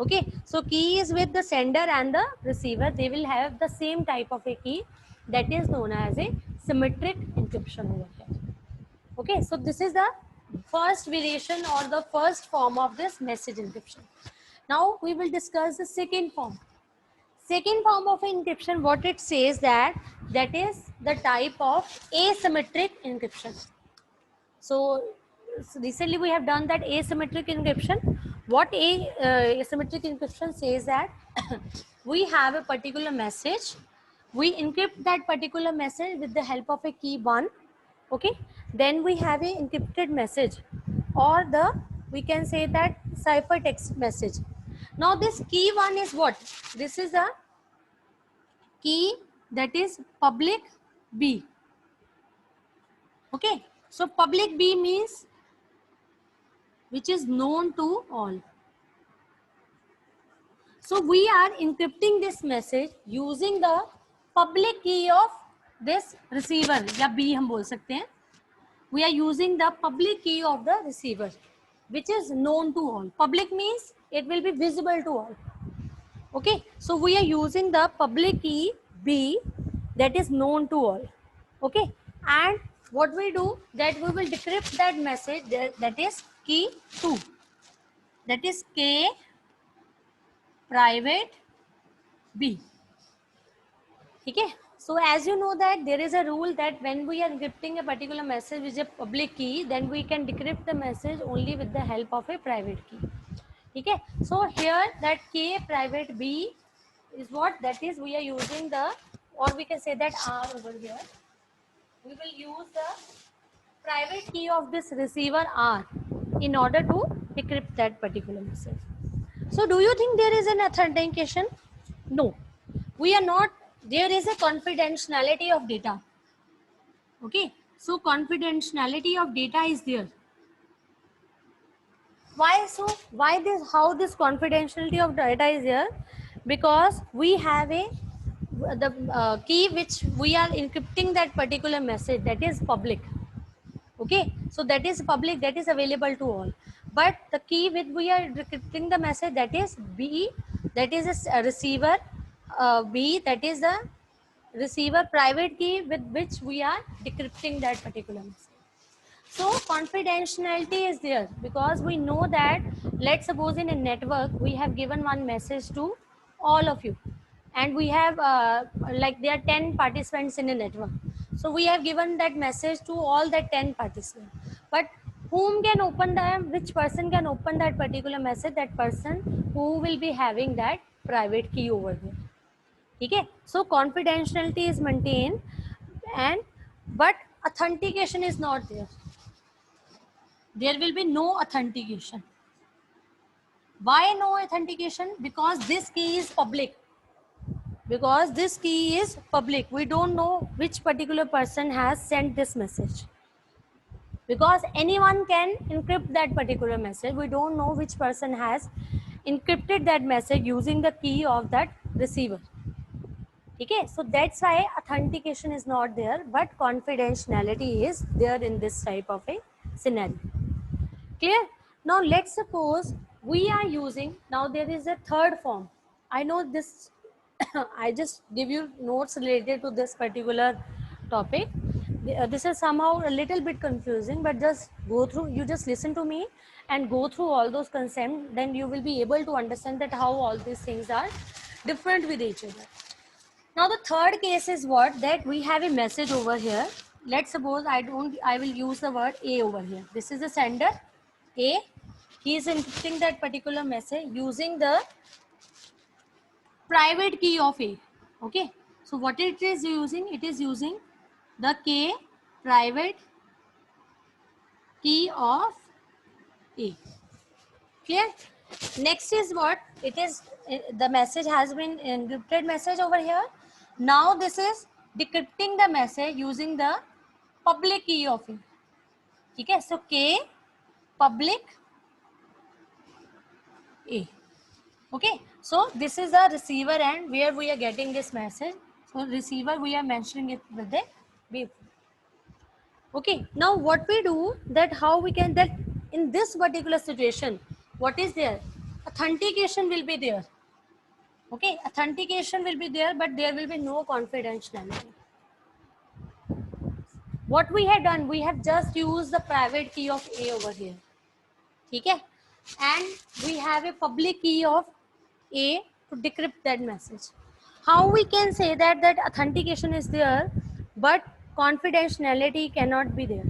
Okay, so key is with the sender and the receiver, they will have the same type of a key, that is known as a symmetric encryption over here. Okay, so this is the first variation or the first form of this message encryption. Now we will discuss the second form. Second form of encryption, what it says that is the type of asymmetric encryption. So recently we have done that asymmetric encryption. What asymmetric encryption says that we have a particular message, we encrypt that particular message with the help of a key 1. Okay, then we have a encrypted message, or we can say that ciphertext message. Now this key 1 is what? This is a key that is public B. Okay, so public B means which is known to all. So we are encrypting this message using the public key of this receiver, या B हम बोल सकते हैं. We are using the public key of the receiver, which is known to all. Public means it will be visible to all. Okay, so we are using the public key B that is known to all. Okay, and what we do that we will decrypt that message, that is key 2, that is K private B. Okay, so as you know that there is a rule that when we are encrypting a particular message with a public key, then we can decrypt the message only with the help of a private key. Okay, so here that K private B is what? That is we are using the, or we can say that R over here. We will use the private key of this receiver R in order to decrypt that particular message. So do you think there is an authentication? No, we are not. There is a confidentiality of data. Okay, so confidentiality of data is there. Why so? Why this? How this confidentiality of data is here? Because we have the key which we are encrypting that particular message, that is public. Okay, so that is public, that is available to all. But the key with we are decrypting the message, that is B, that is a receiver B, that is the receiver private key with which we are decrypting that particular message. So confidentiality is there because we know that, let's suppose in a network we have given one message to all of you. and we have like there are 10 participants in a network. So we have given that message to all the 10 participants, but whom can open them, which person can open that particular message? That person who will be having that private key over there. Okay, so confidentiality is maintained, and but authentication is not there. There will be no authentication. Why no authentication? Because this key is public. Because this key is public, we don't know which particular person has sent this message, because anyone can encrypt that particular message. We don't know which person has encrypted that message using the key of that receiver. Okay, so that's why authentication is not there, but confidentiality is there in this type of a scenario. Clear? Now let's suppose we are using, now there is a third form. I know this, I just give you notes related to this particular topic. This is somehow a little bit confusing, but just go through, you just listen to me and go through all those concepts, then you will be able to understand that how all these things are different with each other. Now the third case is what? That we have a message over here. Let's suppose I will use the word A over here. This is the sender A. He is encrypting that particular message using the private key of A. Okay. So what it is using? It is using the K private key of A. Clear? Next is what? It is the message has been encrypted message over here. Now this is decrypting the message using the public key of A. Okay. So K public A. Okay, so this is the receiver end where we are getting this message. So receiver, we are mentioning it with the wave. Okay, now what we do, that how we can, that in this particular situation, what is there? Authentication will be there. Okay, authentication will be there, but there will be no confidentiality. What we have done, we have just used the private key of A over here. Okay, and we have a public key of A to decrypt that message. How we can say that that authentication is there, but confidentiality cannot be there?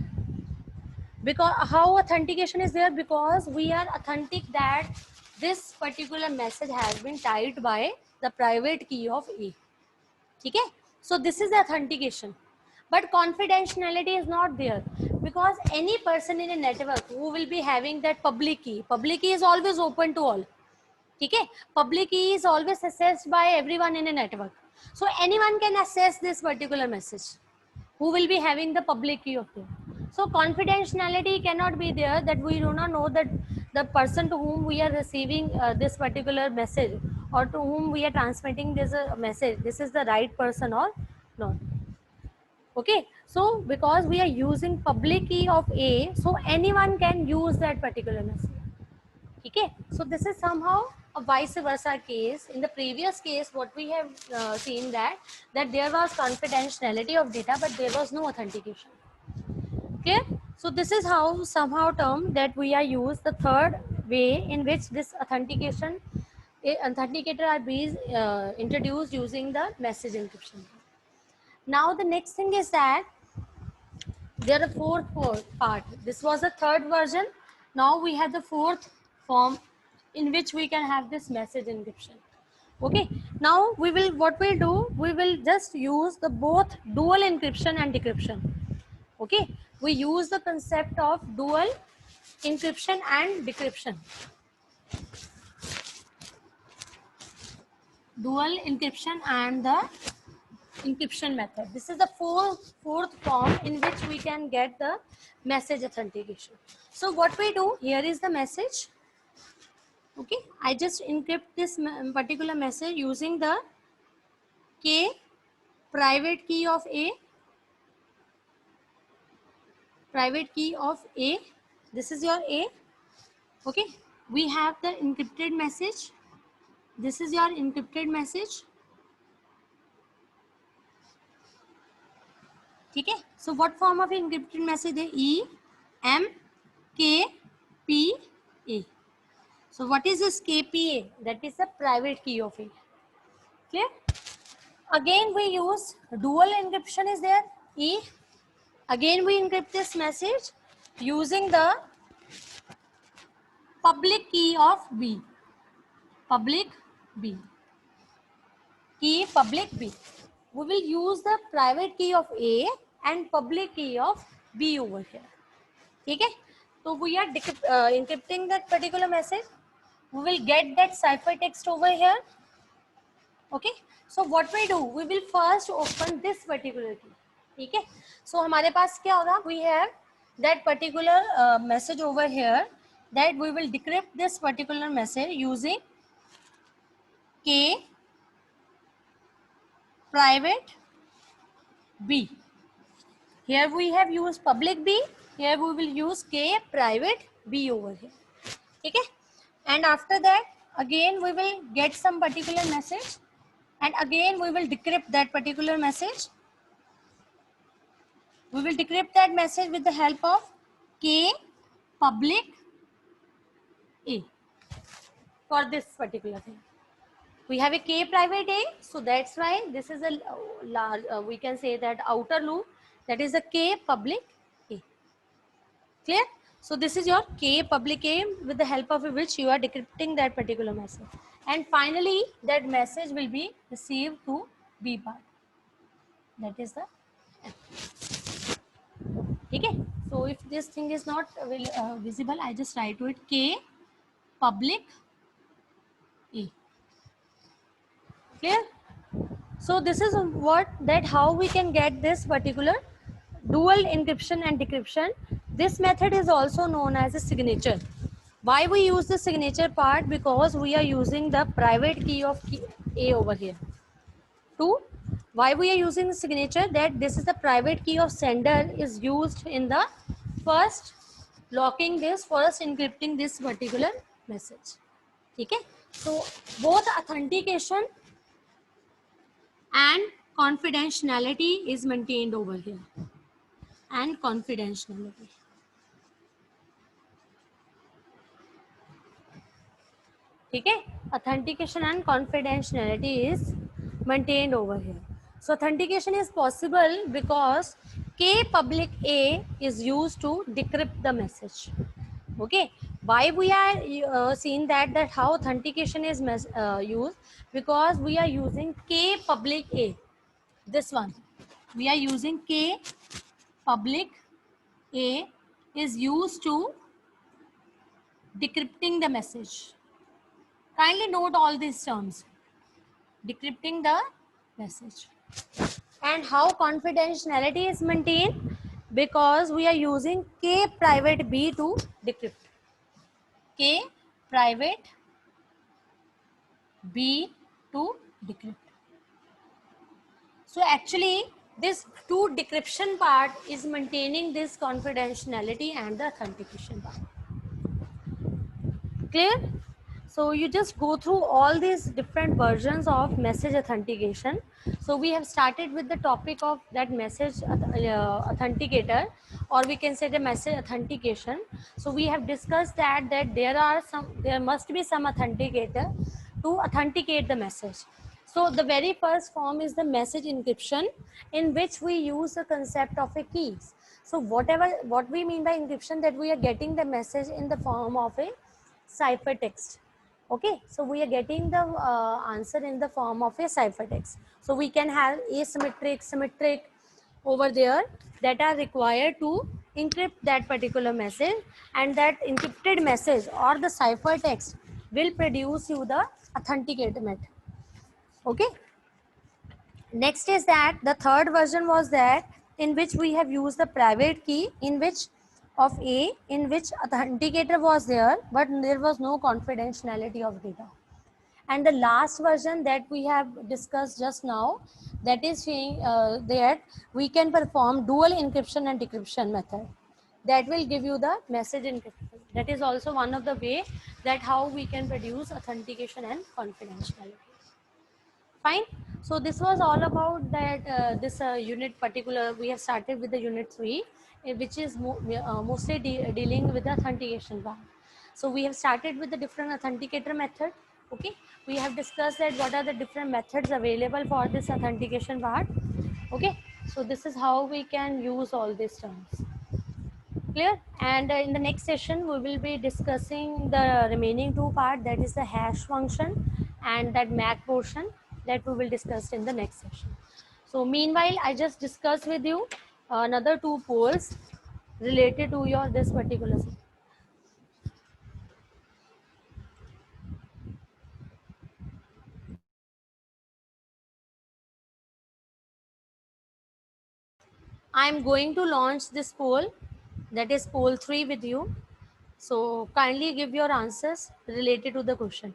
Because how authentication is there? Because we are authentic that this particular message has been typed by the private key of A. Okay, so this is the authentication, but confidentiality is not there, because any person in a network who will be having that public key is always open to all. Okay, public key is always accessed by everyone in a network, so anyone can access this particular message who will be having the public key of it. So confidentiality cannot be there, that we do not know that the person to whom we are receiving this particular message, or to whom we are transmitting this message, this is the right person or not. Okay, so because we are using public key of A, so anyone can use that particular message. Okay, so this is somehow a vice versa case. In the previous case, what we have seen that there was confidentiality of data, but there was no authentication. Okay, so this is how somehow term that we are used the third way in which this authenticator are being introduced using the message encryption. Now the next thing is that there are fourth part. This was the third version. Now we have the fourth form in which we can have this message encryption. Okay, now we will, what we'll do, we will just use the both dual encryption and decryption. Okay, we use the concept of dual encryption and decryption. Dual encryption and the encryption method. This is the fourth form in which we can get the message authentication. So what we do, here is the message. Okay, I just encrypt this particular message using the K private key of A. Private key of A. This is your A. Okay, we have the encrypted message. This is your encrypted message. Okay, so what form of encrypted message is E M K P A? So what is this KPA? That is the private key of A. Clear? Again we use dual encryption is there, E. Again we encrypt this message using the public key of B. Public B. Key public B. We will use the private key of A and public key of B over here. ठीक है? So we are encrypting that particular message. We will get that ciphertext over here. Okay. So what we do? We will first open this particular key. ठीक है? So हमारे पास क्या होगा? We have that particular message over here that we will decrypt this particular message using K private B. Here we have used public B. Here we will use K private B over here. Okay. And after that, again we will get some particular message, and again we will decrypt that particular message. We will decrypt that message with the help of K public A for this particular thing. We have a K private A, so that's why this is a large, we can say that outer loop, that is a K public A. Clear? So this is your K public A with the help of which you are decrypting that particular message. And finally, that message will be received to B part. That is the F. Okay. So if this thing is not visible, I just write to it K public A. Clear? So this is how we can get this particular dual encryption and decryption. This method is also known as a signature. Why we use the signature part? Because we are using the private key of A over here. 2. Why we are using the signature? That this is the private key of sender is used in the first locking this, first encrypting this particular message. Okay? So both authentication and confidentiality is maintained over here. And confidentiality. Okay? Authentication and confidentiality is maintained over here. So authentication is possible because K public A is used to decrypt the message. Okay, why we are seeing that how authentication is used? Because we are using K public A. This one, we are using K public A is used to decrypting the message. Kindly note all these terms. Decrypting the message. And how confidentiality is maintained? Because we are using K private B to decrypt. K private B to decrypt. So actually this two decryption part is maintaining this confidentiality and the authentication part. Clear? So you just go through all these different versions of message authentication. So we have started with the topic of that message authenticator, or we can say the message authentication. So we have discussed that there must be some authenticator to authenticate the message. So the very first form is the message encryption, in which we use the concept of a keys. So what we mean by encryption, that we are getting the message in the form of a ciphertext. Okay, so we are getting the answer in the form of a ciphertext. So we can have asymmetric, symmetric over there that are required to encrypt that particular message, and that encrypted message or the ciphertext will produce you the authenticated method. Okay. Next is that the third version was that in which we have used the private key in which of A, in which authenticator was there, but there was no confidentiality of data. And the last version that we have discussed just now, that is saying that we can perform dual encryption and decryption method. That will give you the message encryption. That is also one of the way that how we can produce authentication and confidentiality. Fine. So this was all about that this unit particular. We have started with the unit 3, which is mostly dealing with the authentication part. So we have started with the different authenticator method. Okay, we have discussed that what are the different methods available for this authentication part. Okay, so this is how we can use all these terms. Clear? And in the next session we will be discussing the remaining two part, that is the hash function and that mac portion, that we will discuss in the next session. So meanwhile I just discussed with you another two polls related to your this particular. I'm going to launch this poll, that is poll 3 with you. So kindly give your answers related to the question.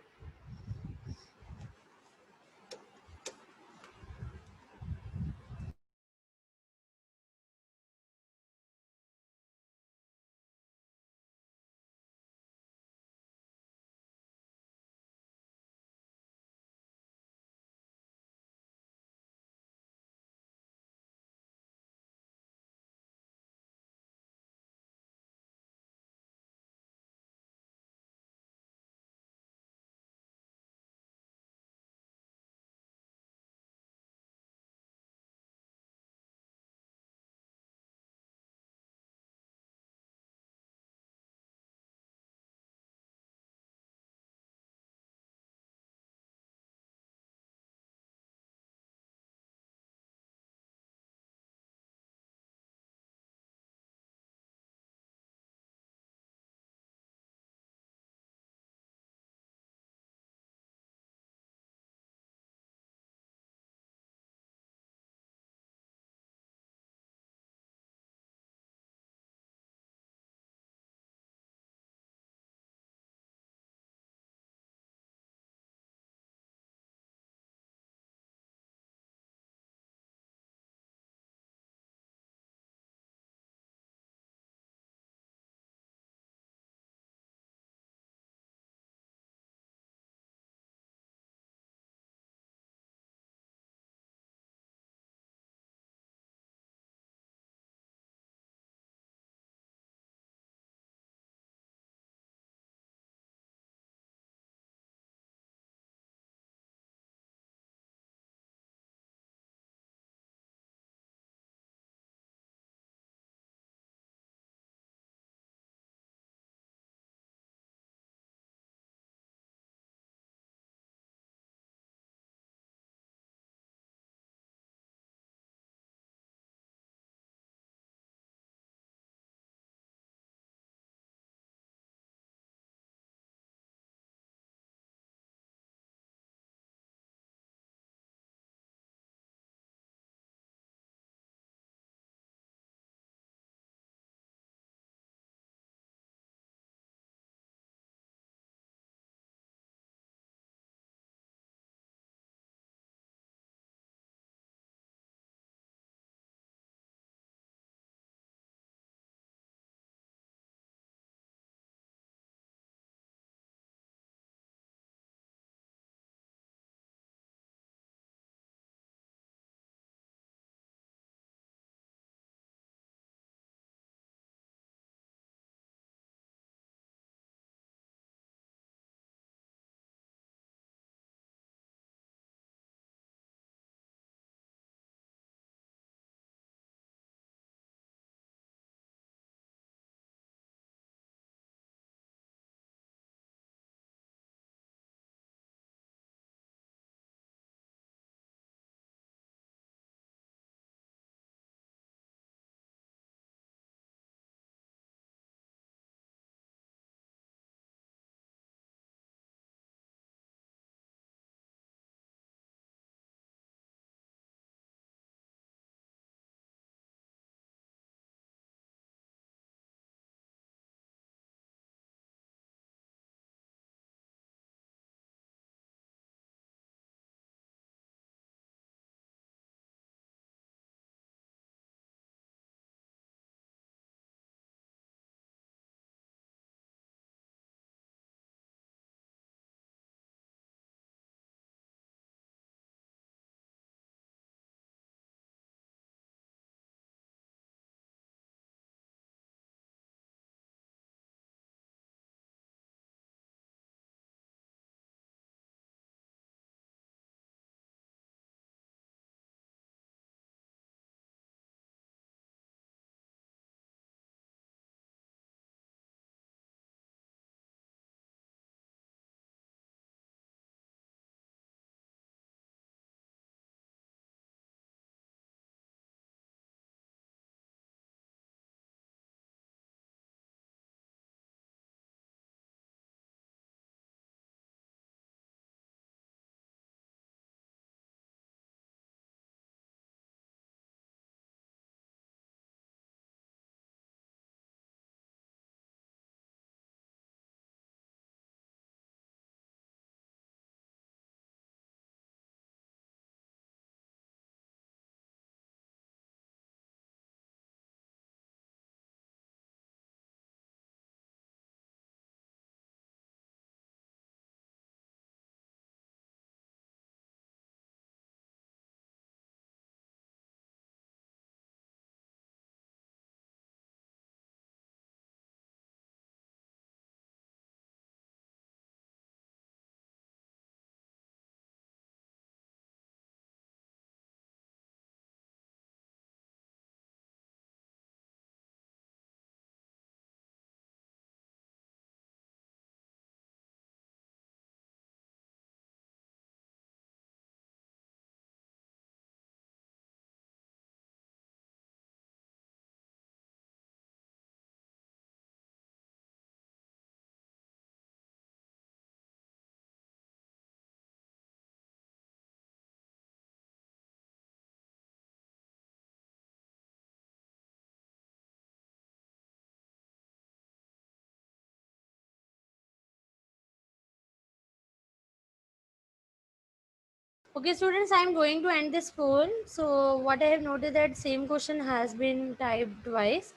Okay, students, I am going to end this poll. So what I have noted that same question has been typed twice.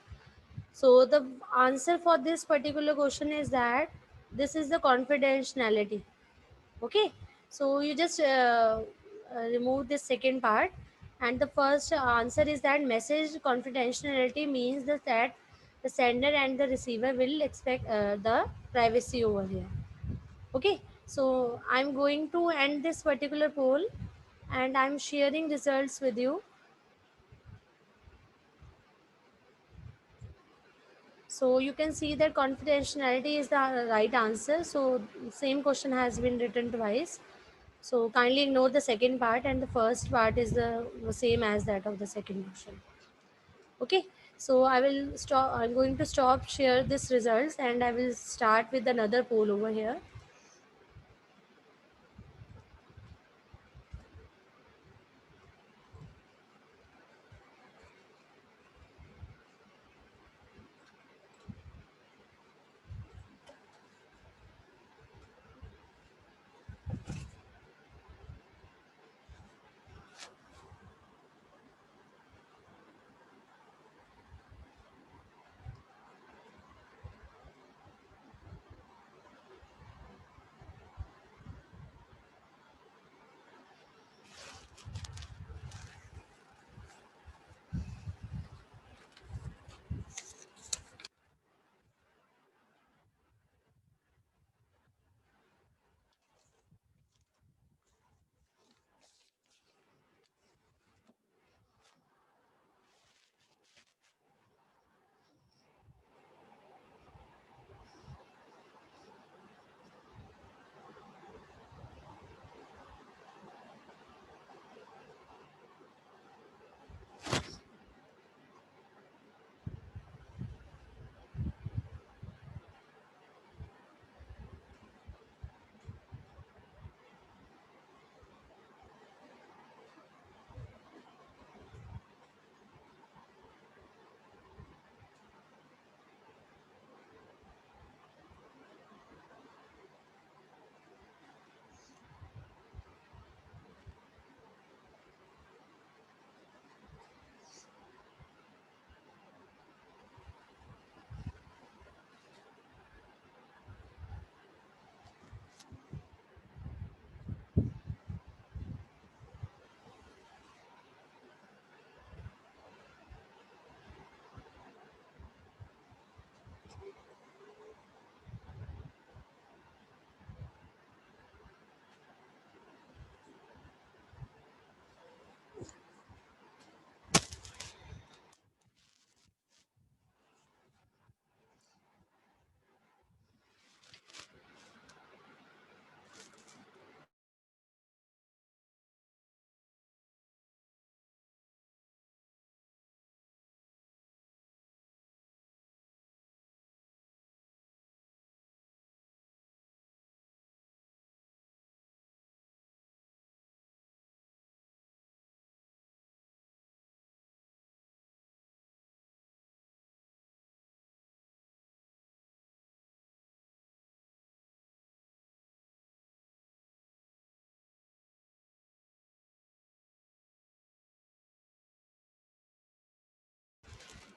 So the answer for this particular question is that this is the confidentiality. Okay, so you just remove the second part, and the first answer is that message confidentiality means that the sender and the receiver will expect the privacy over here. Okay, so I'm going to end this particular poll and I'm sharing results with you. So you can see that confidentiality is the right answer. So same question has been written twice. So kindly ignore the second part, and the first part is the same as that of the second question. Okay. So I will stop. I'm going to stop share this results, and I will start with another poll over here.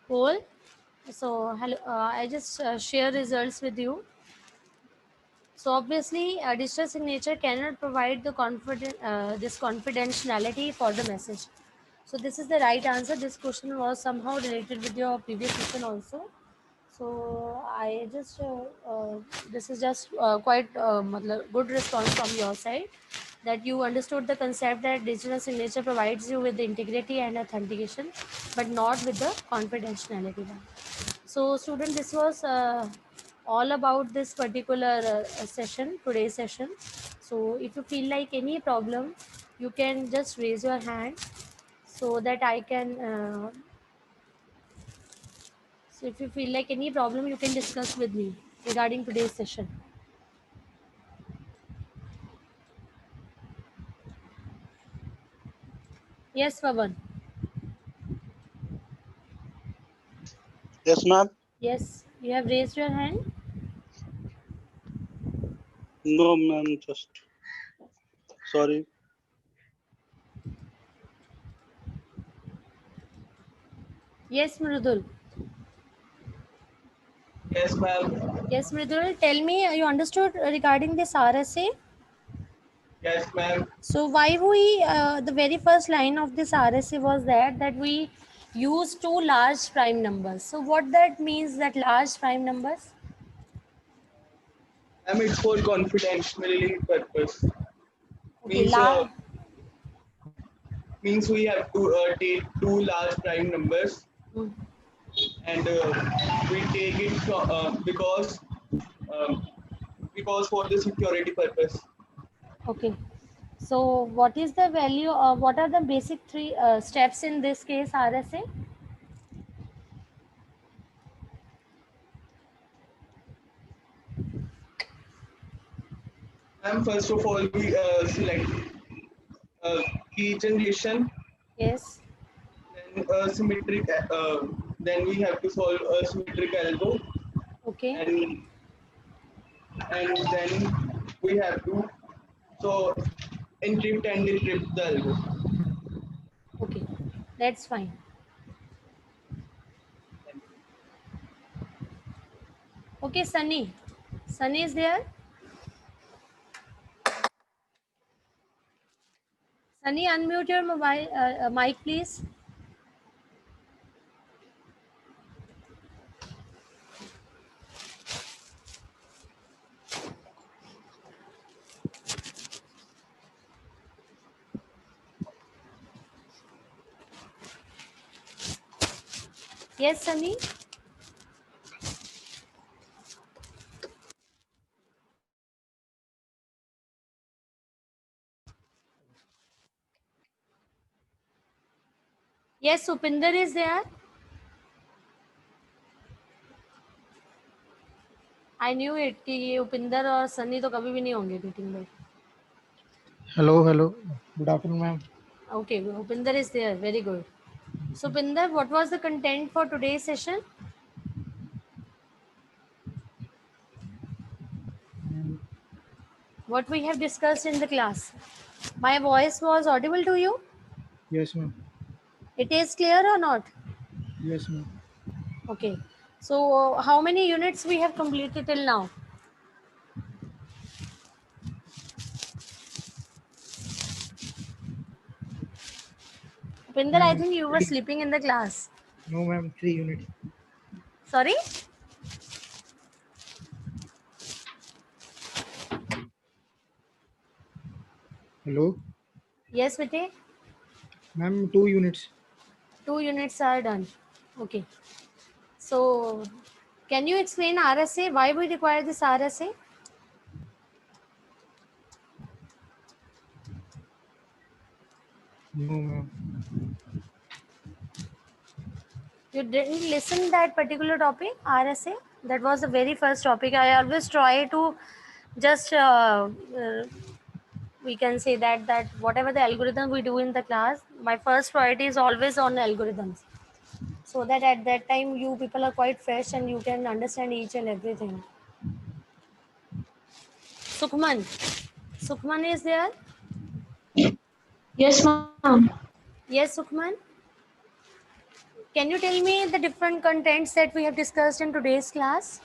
Poll. So hello, I just share results with you. So obviously, digital signature cannot provide the this confidentiality for the message. So this is the right answer. This question was somehow related with your previous question also. So I just this is just quite good response from your side, that you understood the concept that digital signature provides you with the integrity and authentication, but not with the confidentiality one. So student, this was all about this particular session, today's session. So if you feel like any problem, you can just raise your hand so that I can so if you feel like any problem, you can discuss with me regarding today's session. Yes, Pavan. Yes, ma'am. Yes, you have raised your hand. No, ma'am. Just sorry. Yes, Mridul. Yes, ma'am. Yes, Mridul. Tell me, you understood regarding this RSA? Yes, ma'am. So why we the very first line of this RSA was that we use two large prime numbers. So what that means, that large prime numbers? Ma'am, it's for confidentiality purpose. Okay, Means means we have to take two large prime numbers, mm, and we take it um, because for the security purpose. okay. So what is the value? What are the basic three steps in this case RSA? Ma'am, first of all, we select uh, key generation, Yes. then symmetric. Then we have to solve a symmetric algo, Okay. and then we have to so encrypt and decrypt the algo. Okay. That's fine. Okay, Sunny. Sunny is there? Sunny, unmute your mobile mic, please. Yes, Sunny. Yes, Upinder is there. I knew it कि ये उपिंदर और सनी तो कभी भी नहीं होंगे meeting में. Hello, hello. Good afternoon, ma'am. Okay, Upinder is there. Very good. So, Upinder, what was the content for today's session? What we have discussed in the class. My voice was audible to you? Yes, ma'am. It is clear or not? Yes, ma'am. Okay. So, how many units we have completed till now? Upinder, I Ma'am, think you were three. sleeping in the class. No, ma'am. 3 units. Sorry? Hello, Yes, Vijay. ma'am. 2 units. 2 units are done. Okay. So, can you explain RSA? Why we require this RSA? No, ma'am. You didn't listen that particular topic, RSA? That was the very first topic. I always try to just we can say that whatever the algorithm we do in the class, my first priority is always on algorithms. So that at that time you people are quite fresh and you can understand each and everything. Sukhman. Sukhman is there? Yes, ma'am. Yes, Sukhman. Can you tell me the different contents that we have discussed in today's class?